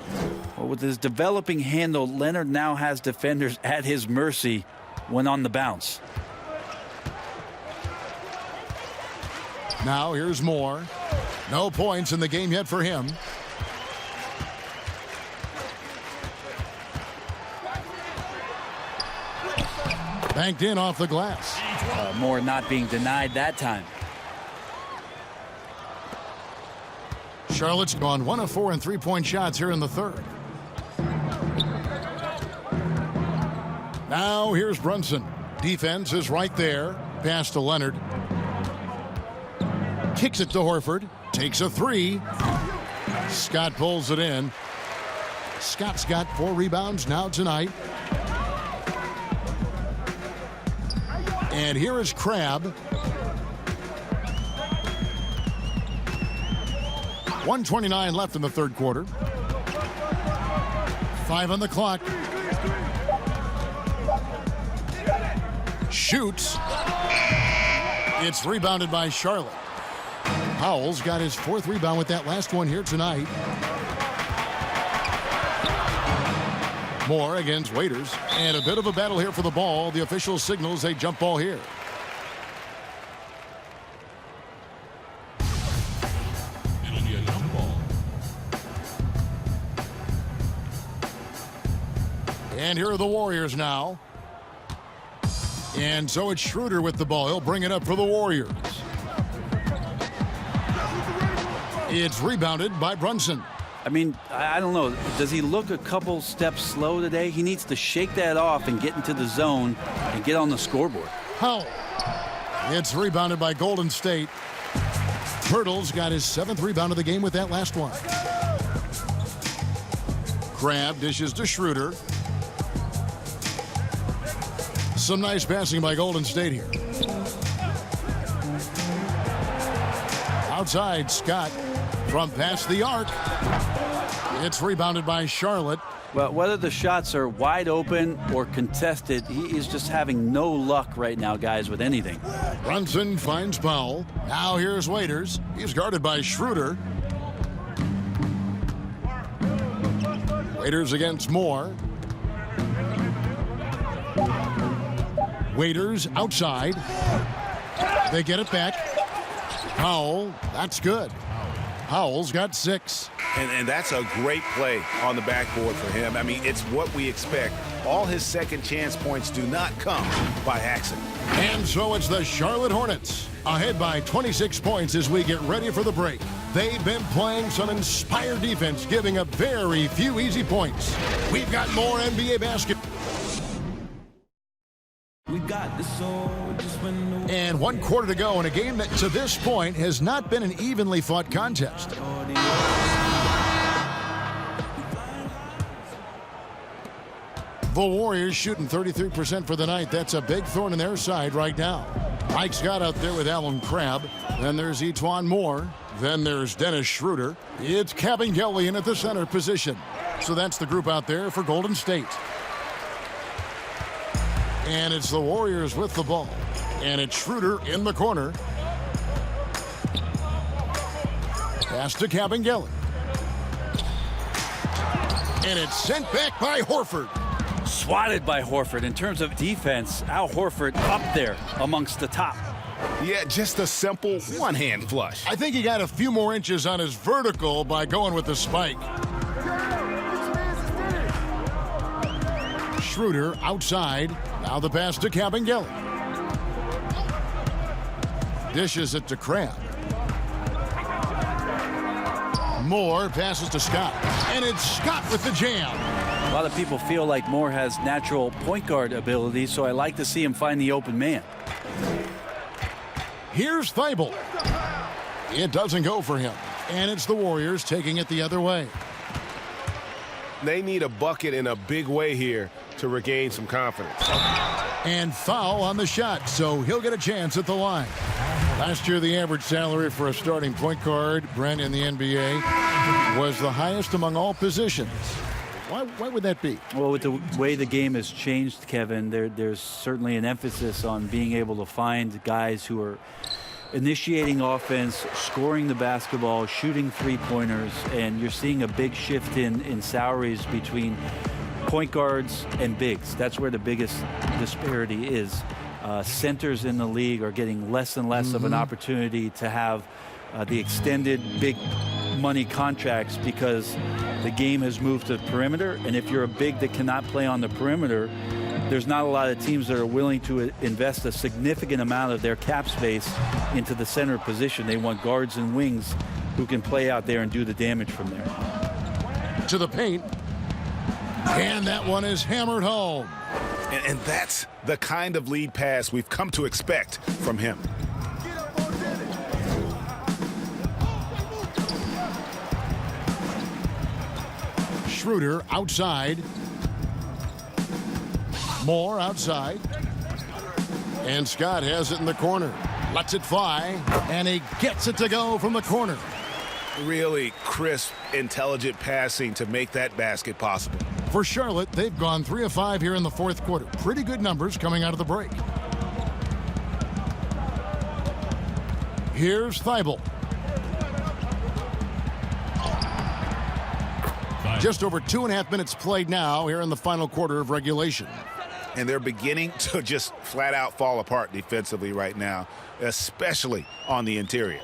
Well, with his developing handle, Leonard now has defenders at his mercy when on the bounce. Now here's Moore. No points in the game yet for him. Banked in off the glass. Moore not being denied that time. Charlotte's gone 1 of 4 in 3-point shots here in the third. Now here's Brunson. Defense is right there. Pass to Leonard. Kicks it to Horford. Takes a 3. Scott pulls it in. Scott's got 4 rebounds now tonight. And here is Crab. 1:29 left in the third quarter. 5 on the clock. Shoots. It's rebounded by Charlotte. Powell's got his 4th rebound with that last one here tonight. Moore against Waiters. And a bit of a battle here for the ball. The official signals a jump ball here. It'll be a jump ball. And here are the Warriors now. And so it's Schroeder with the ball. He'll bring it up for the Warriors. It's rebounded by Brunson. I mean, I don't know. Does he look a couple steps slow today? He needs to shake that off and get into the zone and get on the scoreboard. Powell. It's rebounded by Golden State. Turtle's got his 7th rebound of the game with that last one. Crab dishes to Schroeder. Some nice passing by Golden State here. Outside, Scott from past the arc. It's rebounded by Charlotte. Well, whether the shots are wide open or contested, he is just having no luck right now, guys, with anything. Brunson finds Powell. Now here's Waiters. He's guarded by Schroeder. Waiters against Moore. Waiters outside. They get it back. Powell, that's good. Powell's got 6. And that's a great play on the backboard for him. I mean, it's what we expect. All his second chance points do not come by accident. And so it's the Charlotte Hornets, ahead by 26 points as we get ready for the break. They've been playing some inspired defense, giving up very few easy points. We've got more NBA basketball. And 1 quarter to go in a game that to this point has not been an evenly fought contest. The Warriors shooting 33% for the night. That's a big thorn in their side right now. Mike Scott out there with Alan Crabb. Then there's Etuan Moore. Then there's Dennis Schroeder. It's Kabengele in at the center position. So that's the group out there for Golden State. And it's the Warriors with the ball. And it's Schroeder in the corner. Pass to Kabengele. And it's sent back by Horford. Swatted by Horford. In terms of defense, Al Horford up there amongst the top. Yeah, just a simple one-hand flush. I think he got a few more inches on his vertical by going with the spike. Schroeder outside. Now the pass to Kabengele. Dishes it to Crabb. Moore passes to Scott. And it's Scott with the jam. A lot of people feel like Moore has natural point guard ability, so I like to see him find the open man. Here's Thibault. It doesn't go for him. And it's the Warriors taking it the other way. They need a bucket in a big way here to regain some confidence. And foul on the shot, so he'll get a chance at the line. Last year, the average salary for a starting point guard, Brent, in the NBA, was the highest among all positions. Why would that be? Well, with the way the game has changed, Kevin, there's certainly an emphasis on being able to find guys who are initiating offense, scoring the basketball, shooting three-pointers, and you're seeing a big shift in salaries between point guards and bigs. That's where the biggest disparity is. Centers in the league are getting less and less of an opportunity to have the extended big money contracts because the game has moved to the perimeter, and if you're a big that cannot play on the perimeter, there's not a lot of teams that are willing to invest a significant amount of their cap space into the center position. They want guards and wings who can play out there and do the damage from there. To the paint. And that one is hammered home. And that's the kind of lead pass we've come to expect from him. Schroeder outside. Moore outside. And Scott has it in the corner. Lets it fly. And he gets it to go from the corner. Really crisp, intelligent passing to make that basket possible. For Charlotte, they've gone 3 of 5 here in the fourth quarter. Pretty good numbers coming out of the break. Here's Thibault. Just over 2.5 minutes played now here in the final quarter of regulation. And they're beginning to just flat out fall apart defensively right now, especially on the interior.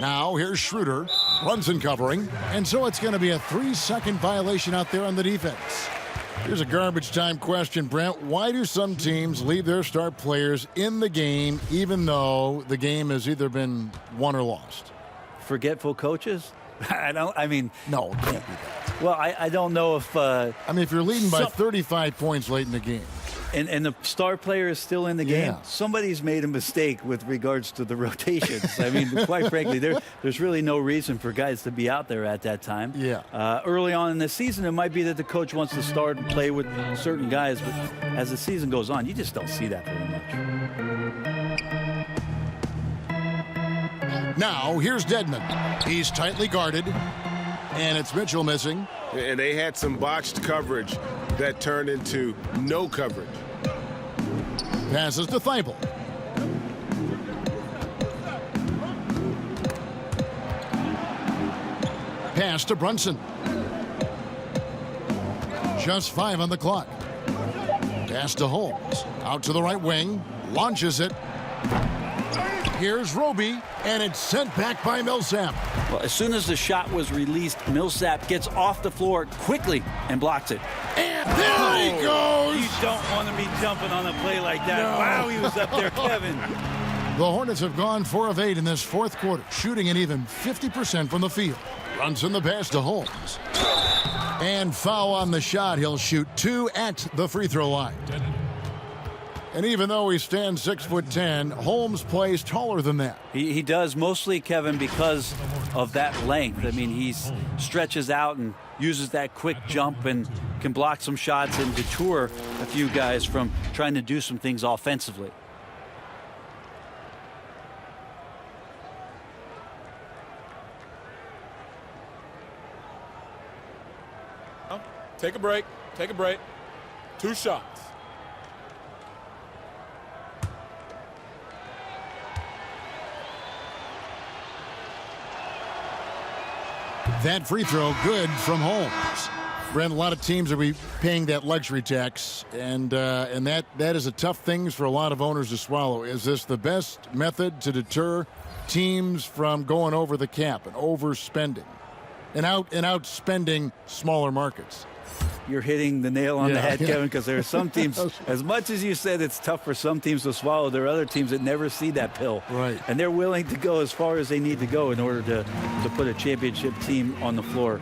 Now here's Schroeder. Brunson covering. And so it's going to be a 3-second violation out there on the defense. Here's a garbage time question, Brent. Why do some teams leave their star players in the game even though the game has either been won or lost? Forgetful coaches? No, it can't be that. Well, I don't know if... if you're leading by 35 points late in the game. And the star player is still in the game, somebody's made a mistake with regards to the rotations. I mean, quite frankly, there's really no reason for guys to be out there at that time. Early on in the season, it might be that the coach wants to start and play with certain guys, but as the season goes on, you just don't see that very much. Now, here's Dedmon. He's tightly guarded. And it's Mitchell missing. And they had some botched coverage that turned into no coverage. Passes to Thibault. Pass to Brunson. Just 5 on the clock. Pass to Holmes. Out to the right wing. Launches it. Here's Roby, and it's sent back by Millsap. Well, as soon as the shot was released, Millsap gets off the floor quickly and blocks it. And there he goes! You don't want to be jumping on a play like that. No. Wow, he was up there, Kevin. The Hornets have gone 4 of 8 in this fourth quarter, shooting an even 50% from the field. Runs in the pass to Holmes. And foul on the shot. He'll shoot 2 at the free throw line. And even though he stands 6'10", Holmes plays taller than that. He does, mostly, Kevin, because of that length. I mean, he stretches out and uses that quick jump and can block some shots and deter a few guys from trying to do some things offensively. Take a break. Take a break. 2 shots. That free throw good from Holmes. Brent, a lot of teams will be paying that luxury tax, and that is a tough thing for a lot of owners to swallow. Is this the best method to deter teams from going over the cap and overspending and outspending smaller markets? You're hitting the nail on the head, Kevin, because there are some teams, as much as you said it's tough for some teams to swallow, there are other teams that never see that pill. Right. And they're willing to go as far as they need to go in order to put a championship team on the floor.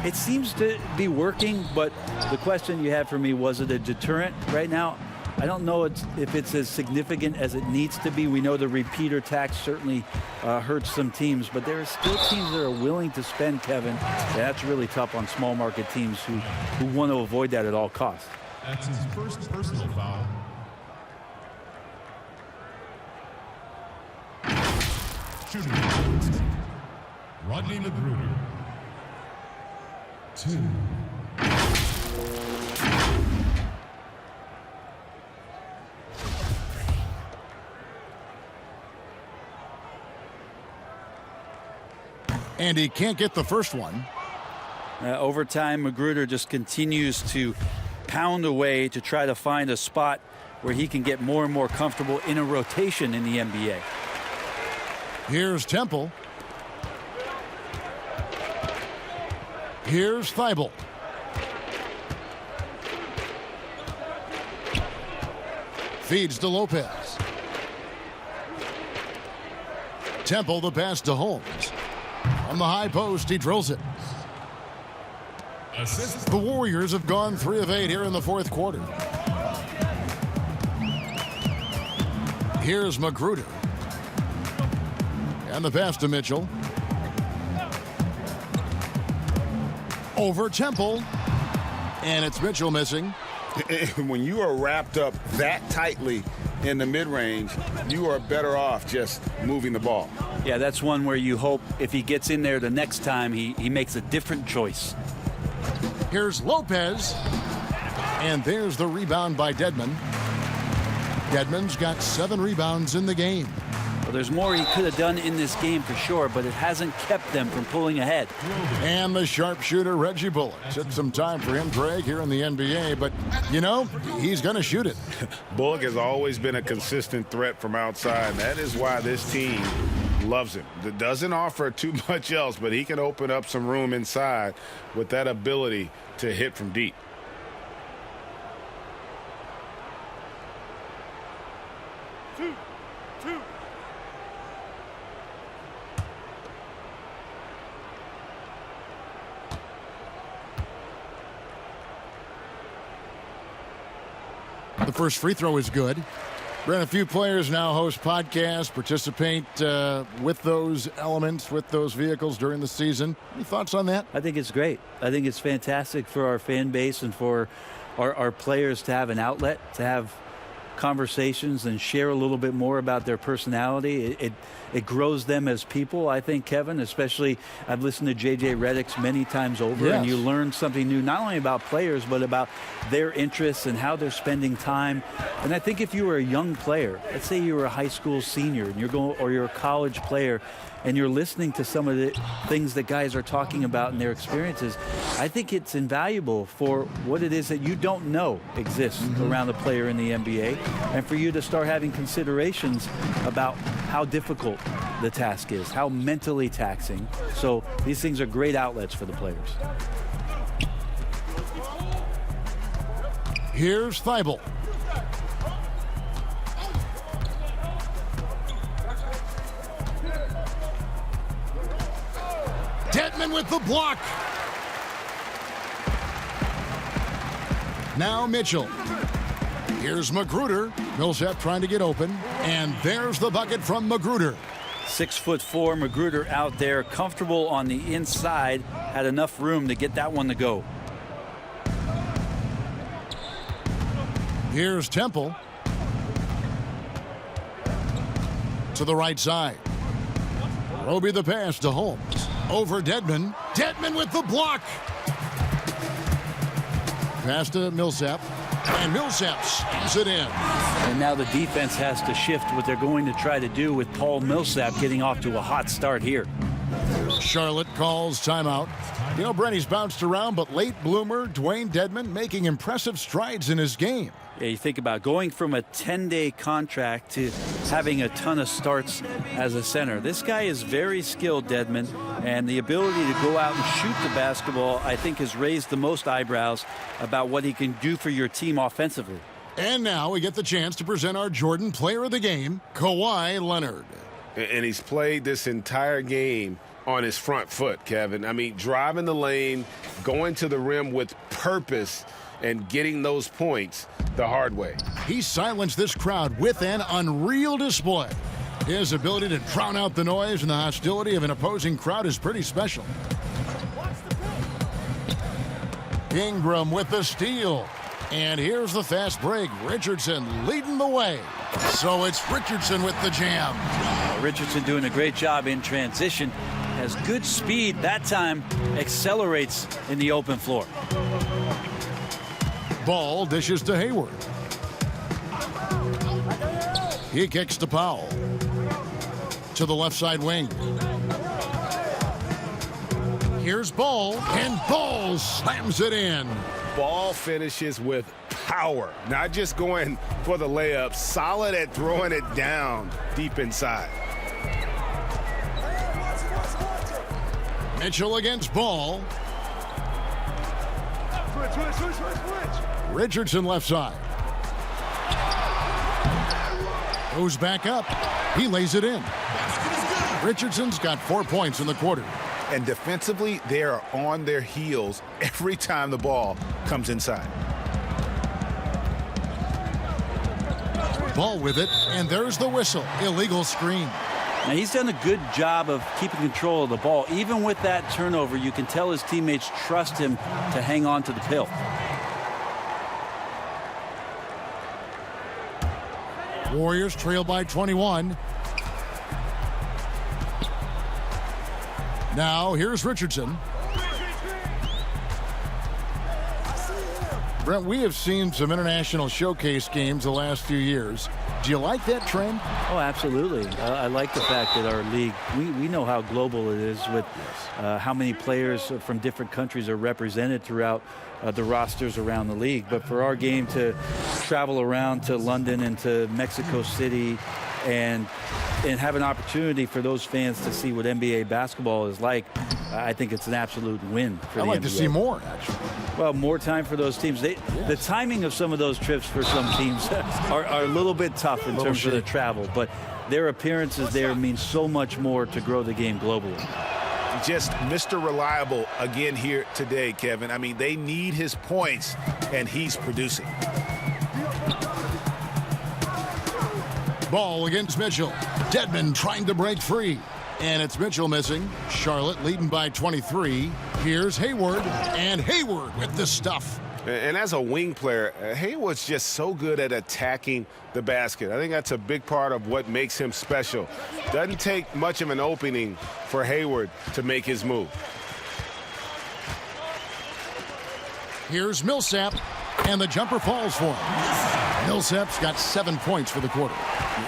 It seems to be working, but the question you had for me, was it a deterrent right now? I don't know if it's as significant as it needs to be. We know the repeater tax certainly hurts some teams, but there are still teams that are willing to spend, Kevin. That's really tough on small market teams who want to avoid that at all costs. That's his first personal foul. Shooting. Rodney Magruder. 2. And he can't get the first one. Overtime, Magruder just continues to pound away to try to find a spot where he can get more and more comfortable in a rotation in the NBA. Here's Temple. Here's Thibault. Feeds to Lopez. Temple the pass to Holmes. On the high post, he drills it. Assist. The Warriors have gone 3 of 8 here in the fourth quarter. Here's Magruder. And the pass to Mitchell. Over Temple. And it's Mitchell missing. When you are wrapped up that tightly in the mid-range, you are better off just moving the ball. Yeah, that's one where you hope if he gets in there the next time, he makes a different choice. Here's Lopez. And there's the rebound by Dedmon. Dedmon's got 7 rebounds in the game. Well, there's more he could have done in this game for sure, but it hasn't kept them from pulling ahead. And the sharpshooter, Reggie Bullock. Took some time for him, Greg, here in the NBA, but, you know, he's going to shoot it. Bullock has always been a consistent threat from outside, and that is why this team loves him. It doesn't offer too much else, but he can open up some room inside with that ability to hit from deep. The first free throw is good. Brent, a few players now host podcasts, participate with those elements, with those vehicles during the season. Any thoughts on that? I think it's great. I think it's fantastic for our fan base and for our players to have an outlet, to have conversations and share a little bit more about their personality, it grows them as people, I think, Kevin. Especially, I've listened to J.J. Redick's many times over, and you learn something new, not only about players, but about their interests and how they're spending time. And I think if you were a young player, let's say you were a high school senior, and you're a college player, and you're listening to some of the things that guys are talking about in their experiences, I think it's invaluable for what it is that you don't know exists around a player in the NBA, and for you to start having considerations about how difficult the task is, how mentally taxing. So these things are great outlets for the players. Here's Thibault. Dedmon with the block. Now Mitchell. Here's Magruder. Millsap trying to get open. And there's the bucket from Magruder. 6'4" Magruder out there, comfortable on the inside, had enough room to get that one to go. Here's Temple. To the right side. Roby the pass to Holmes. Over Dedmon. Dedmon with the block. Pass to Millsap. And Millsap slams it in. And now the defense has to shift what they're going to try to do with Paul Millsap getting off to a hot start here. Charlotte calls timeout. You know, Brent, he's bounced around, but late bloomer Dwayne Dedmon making impressive strides in his game. Yeah, you think about going from a 10-day contract to having a ton of starts as a center. This guy is very skilled, Dedmon, and the ability to go out and shoot the basketball, I think, has raised the most eyebrows about what he can do for your team offensively. And now we get the chance to present our Jordan Player of the Game, Kawhi Leonard. And he's played this entire game on his front foot, Kevin. I mean, driving the lane, going to the rim with purpose, and getting those points the hard way. He silenced this crowd with an unreal display. His ability to drown out the noise and the hostility of an opposing crowd is pretty special. Ingram with the steal. And here's the fast break. Richardson leading the way. So it's Richardson with the jam. Richardson doing a great job in transition. Has good speed. That time accelerates in the open floor. Ball dishes to Hayward. He kicks to Powell. To the left side wing. Here's Ball, and Ball slams it in. Ball finishes with power, not just going for the layup, solid at throwing it down deep inside. Mitchell against Ball. Richardson left side. Goes back up. He lays it in. Richardson's got 4 points in the quarter. And defensively, they are on their heels every time the ball comes inside. Ball with it, and there's the whistle. Illegal screen. Now, he's done a good job of keeping control of the ball. Even with that turnover, you can tell his teammates trust him to hang on to the pill. Warriors trail by 21. Now, here's Richardson. Brent, we have seen some international showcase games the last few years. Do you like that trend? Oh, absolutely. I like the fact that our league, we know how global it is with how many players from different countries are represented throughout the rosters around the league. But for our game to travel around to London and to Mexico City and have an opportunity for those fans to see what NBA basketball is like, I think it's an absolute win for the NBA. I'd like to see more, actually. Well, more time for those teams. The timing of some of those trips for some teams are a little bit tough in terms of the travel, but their appearances there mean so much more to grow the game globally. Just Mr. Reliable again here today, Kevin. I mean, they need his points, and he's producing. Ball against Mitchell. Dedmon trying to break free. And it's Mitchell missing. Charlotte leading by 23. Here's Hayward. And Hayward with the stuff. And as a wing player, Hayward's just so good at attacking the basket. I think that's a big part of what makes him special. Doesn't take much of an opening for Hayward to make his move. Here's Millsap, and the jumper falls for him. Millsap's got 7 points for the quarter.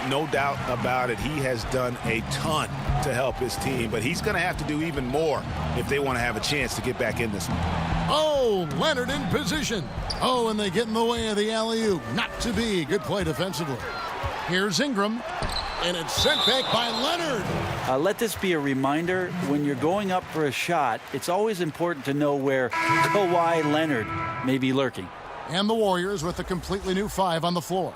No doubt about it. He has done a ton to help his team, but he's going to have to do even more if they want to have a chance to get back in this one. Oh, Leonard in position. Oh, and they get in the way of the alley-oop. Not to be. Good play defensively. Here's Ingram, and it's sent back by Leonard. Let this be a reminder, when you're going up for a shot, it's always important to know where Kawhi Leonard may be lurking. And the Warriors with a completely new 5 on the floor.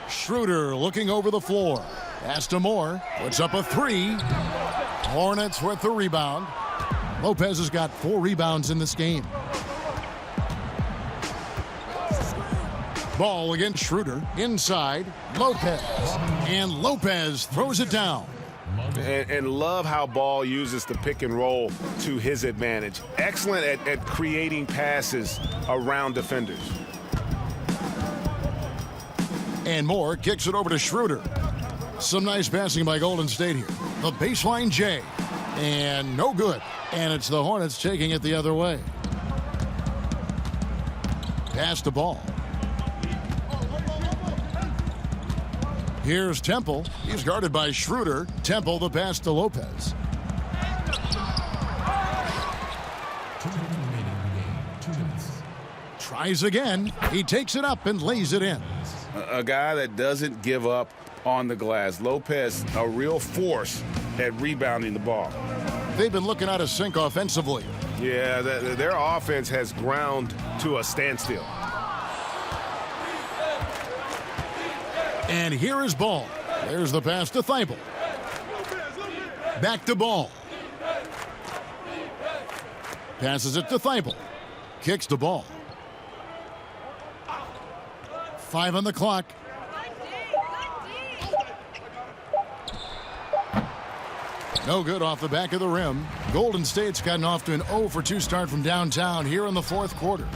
Schroeder looking over the floor. Pass to Moore. Puts up a 3. Hornets with the rebound. Lopez has got 4 rebounds in this game. Ball against Schroeder. Inside. Lopez. And Lopez throws it down. And love how Ball uses the pick and roll to his advantage. Excellent at creating passes around defenders. And Moore kicks it over to Schroeder. Some nice passing by Golden State here. The baseline J. And no good. And it's the Hornets taking it the other way. Pass the ball. Here's Temple. He's guarded by Schroeder. Temple the pass to Lopez. 2 minutes remaining in the game. 2 minutes. Tries again. He takes it up and lays it in. A guy that doesn't give up on the glass. Lopez, a real force at rebounding the ball. They've been looking out of sync offensively. Yeah, their offense has ground to a standstill. And here is Ball. There's the pass to Thibault. Back to Ball. Passes it to Thibault. Kicks the ball. 5 on the clock. No good off the back of the rim. Golden State's gotten off to an 0 for 2 start from downtown here in the 4th quarter.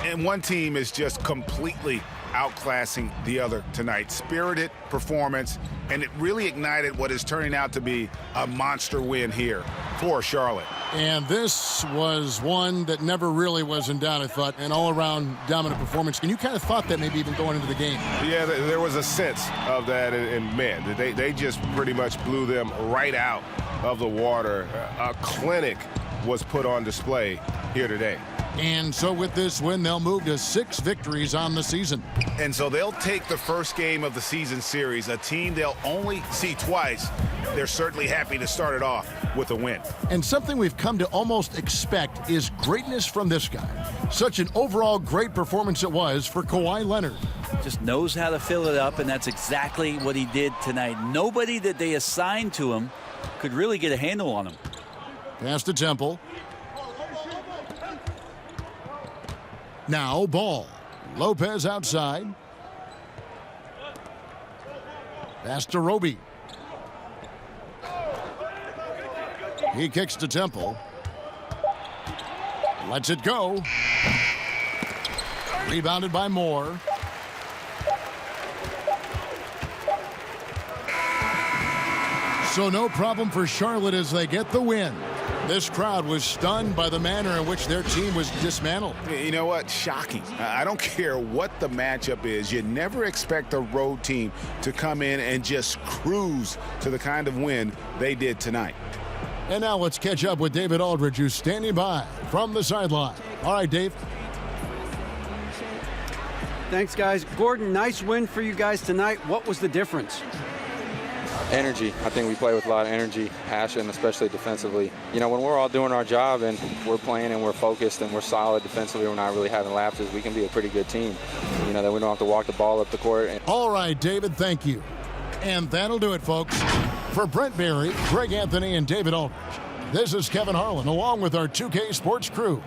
And one team is just completely outclassing the other tonight. Spirited performance, and it really ignited what is turning out to be a monster win here for Charlotte. And this was one that never really was in doubt, I thought, an all-around dominant performance. And you kind of thought that maybe even going into the game. Yeah, there was a sense of that, and man, they just pretty much blew them right out of the water. A clinic was put on display here today. And so with this win, they'll move to 6 victories on the season. And so they'll take the first game of the season series, a team they'll only see twice. They're certainly happy to start it off with a win. And something we've come to almost expect is greatness from this guy. Such an overall great performance it was for Kawhi Leonard. Just knows how to fill it up, and that's exactly what he did tonight. Nobody that they assigned to him could really get a handle on him. Pass to Temple. Now Ball. Lopez outside. Pass to Roby. He kicks to Temple. Lets it go. Rebounded by Moore. So no problem for Charlotte as they get the win. This crowd was stunned by the manner in which their team was dismantled. You know what? Shocking. I don't care what the matchup is. You never expect a road team to come in and just cruise to the kind of win they did tonight. And now let's catch up with David Aldridge, who's standing by from the sideline. All right, Dave. Thanks, guys. Gordon, nice win for you guys tonight. What was the difference? Energy. I think we play with a lot of energy, passion, especially defensively. You know, when we're all doing our job and we're playing and we're focused and we're solid defensively, we're not really having lapses, we can be a pretty good team. You know, that we don't have to walk the ball up the court. All right, David, thank you. And that'll do it, folks. For Brent Barry, Greg Anthony, and David Aldridge, this is Kevin Harlan, along with our 2K Sports crew.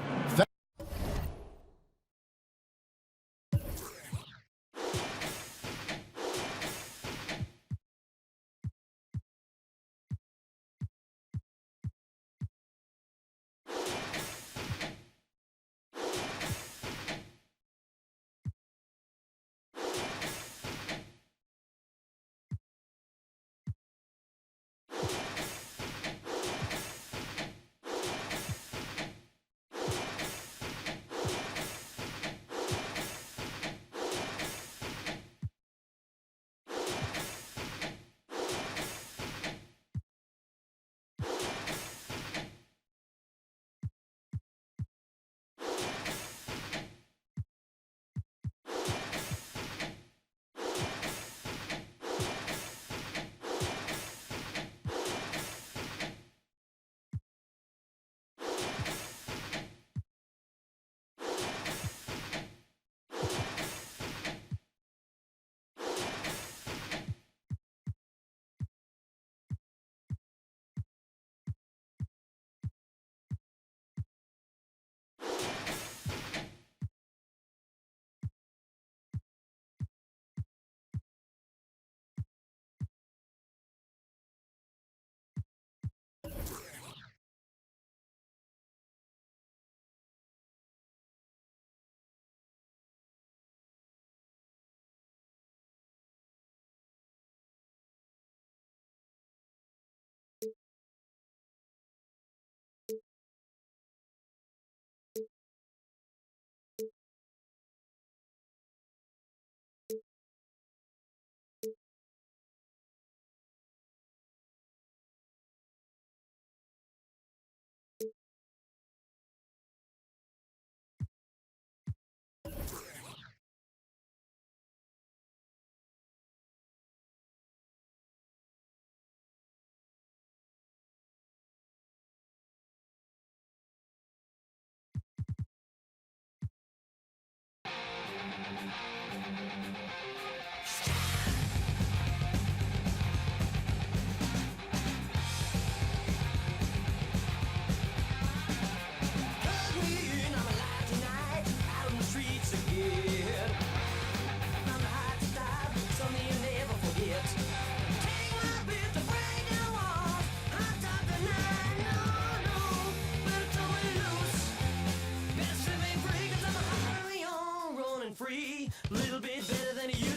free. Little bit better than you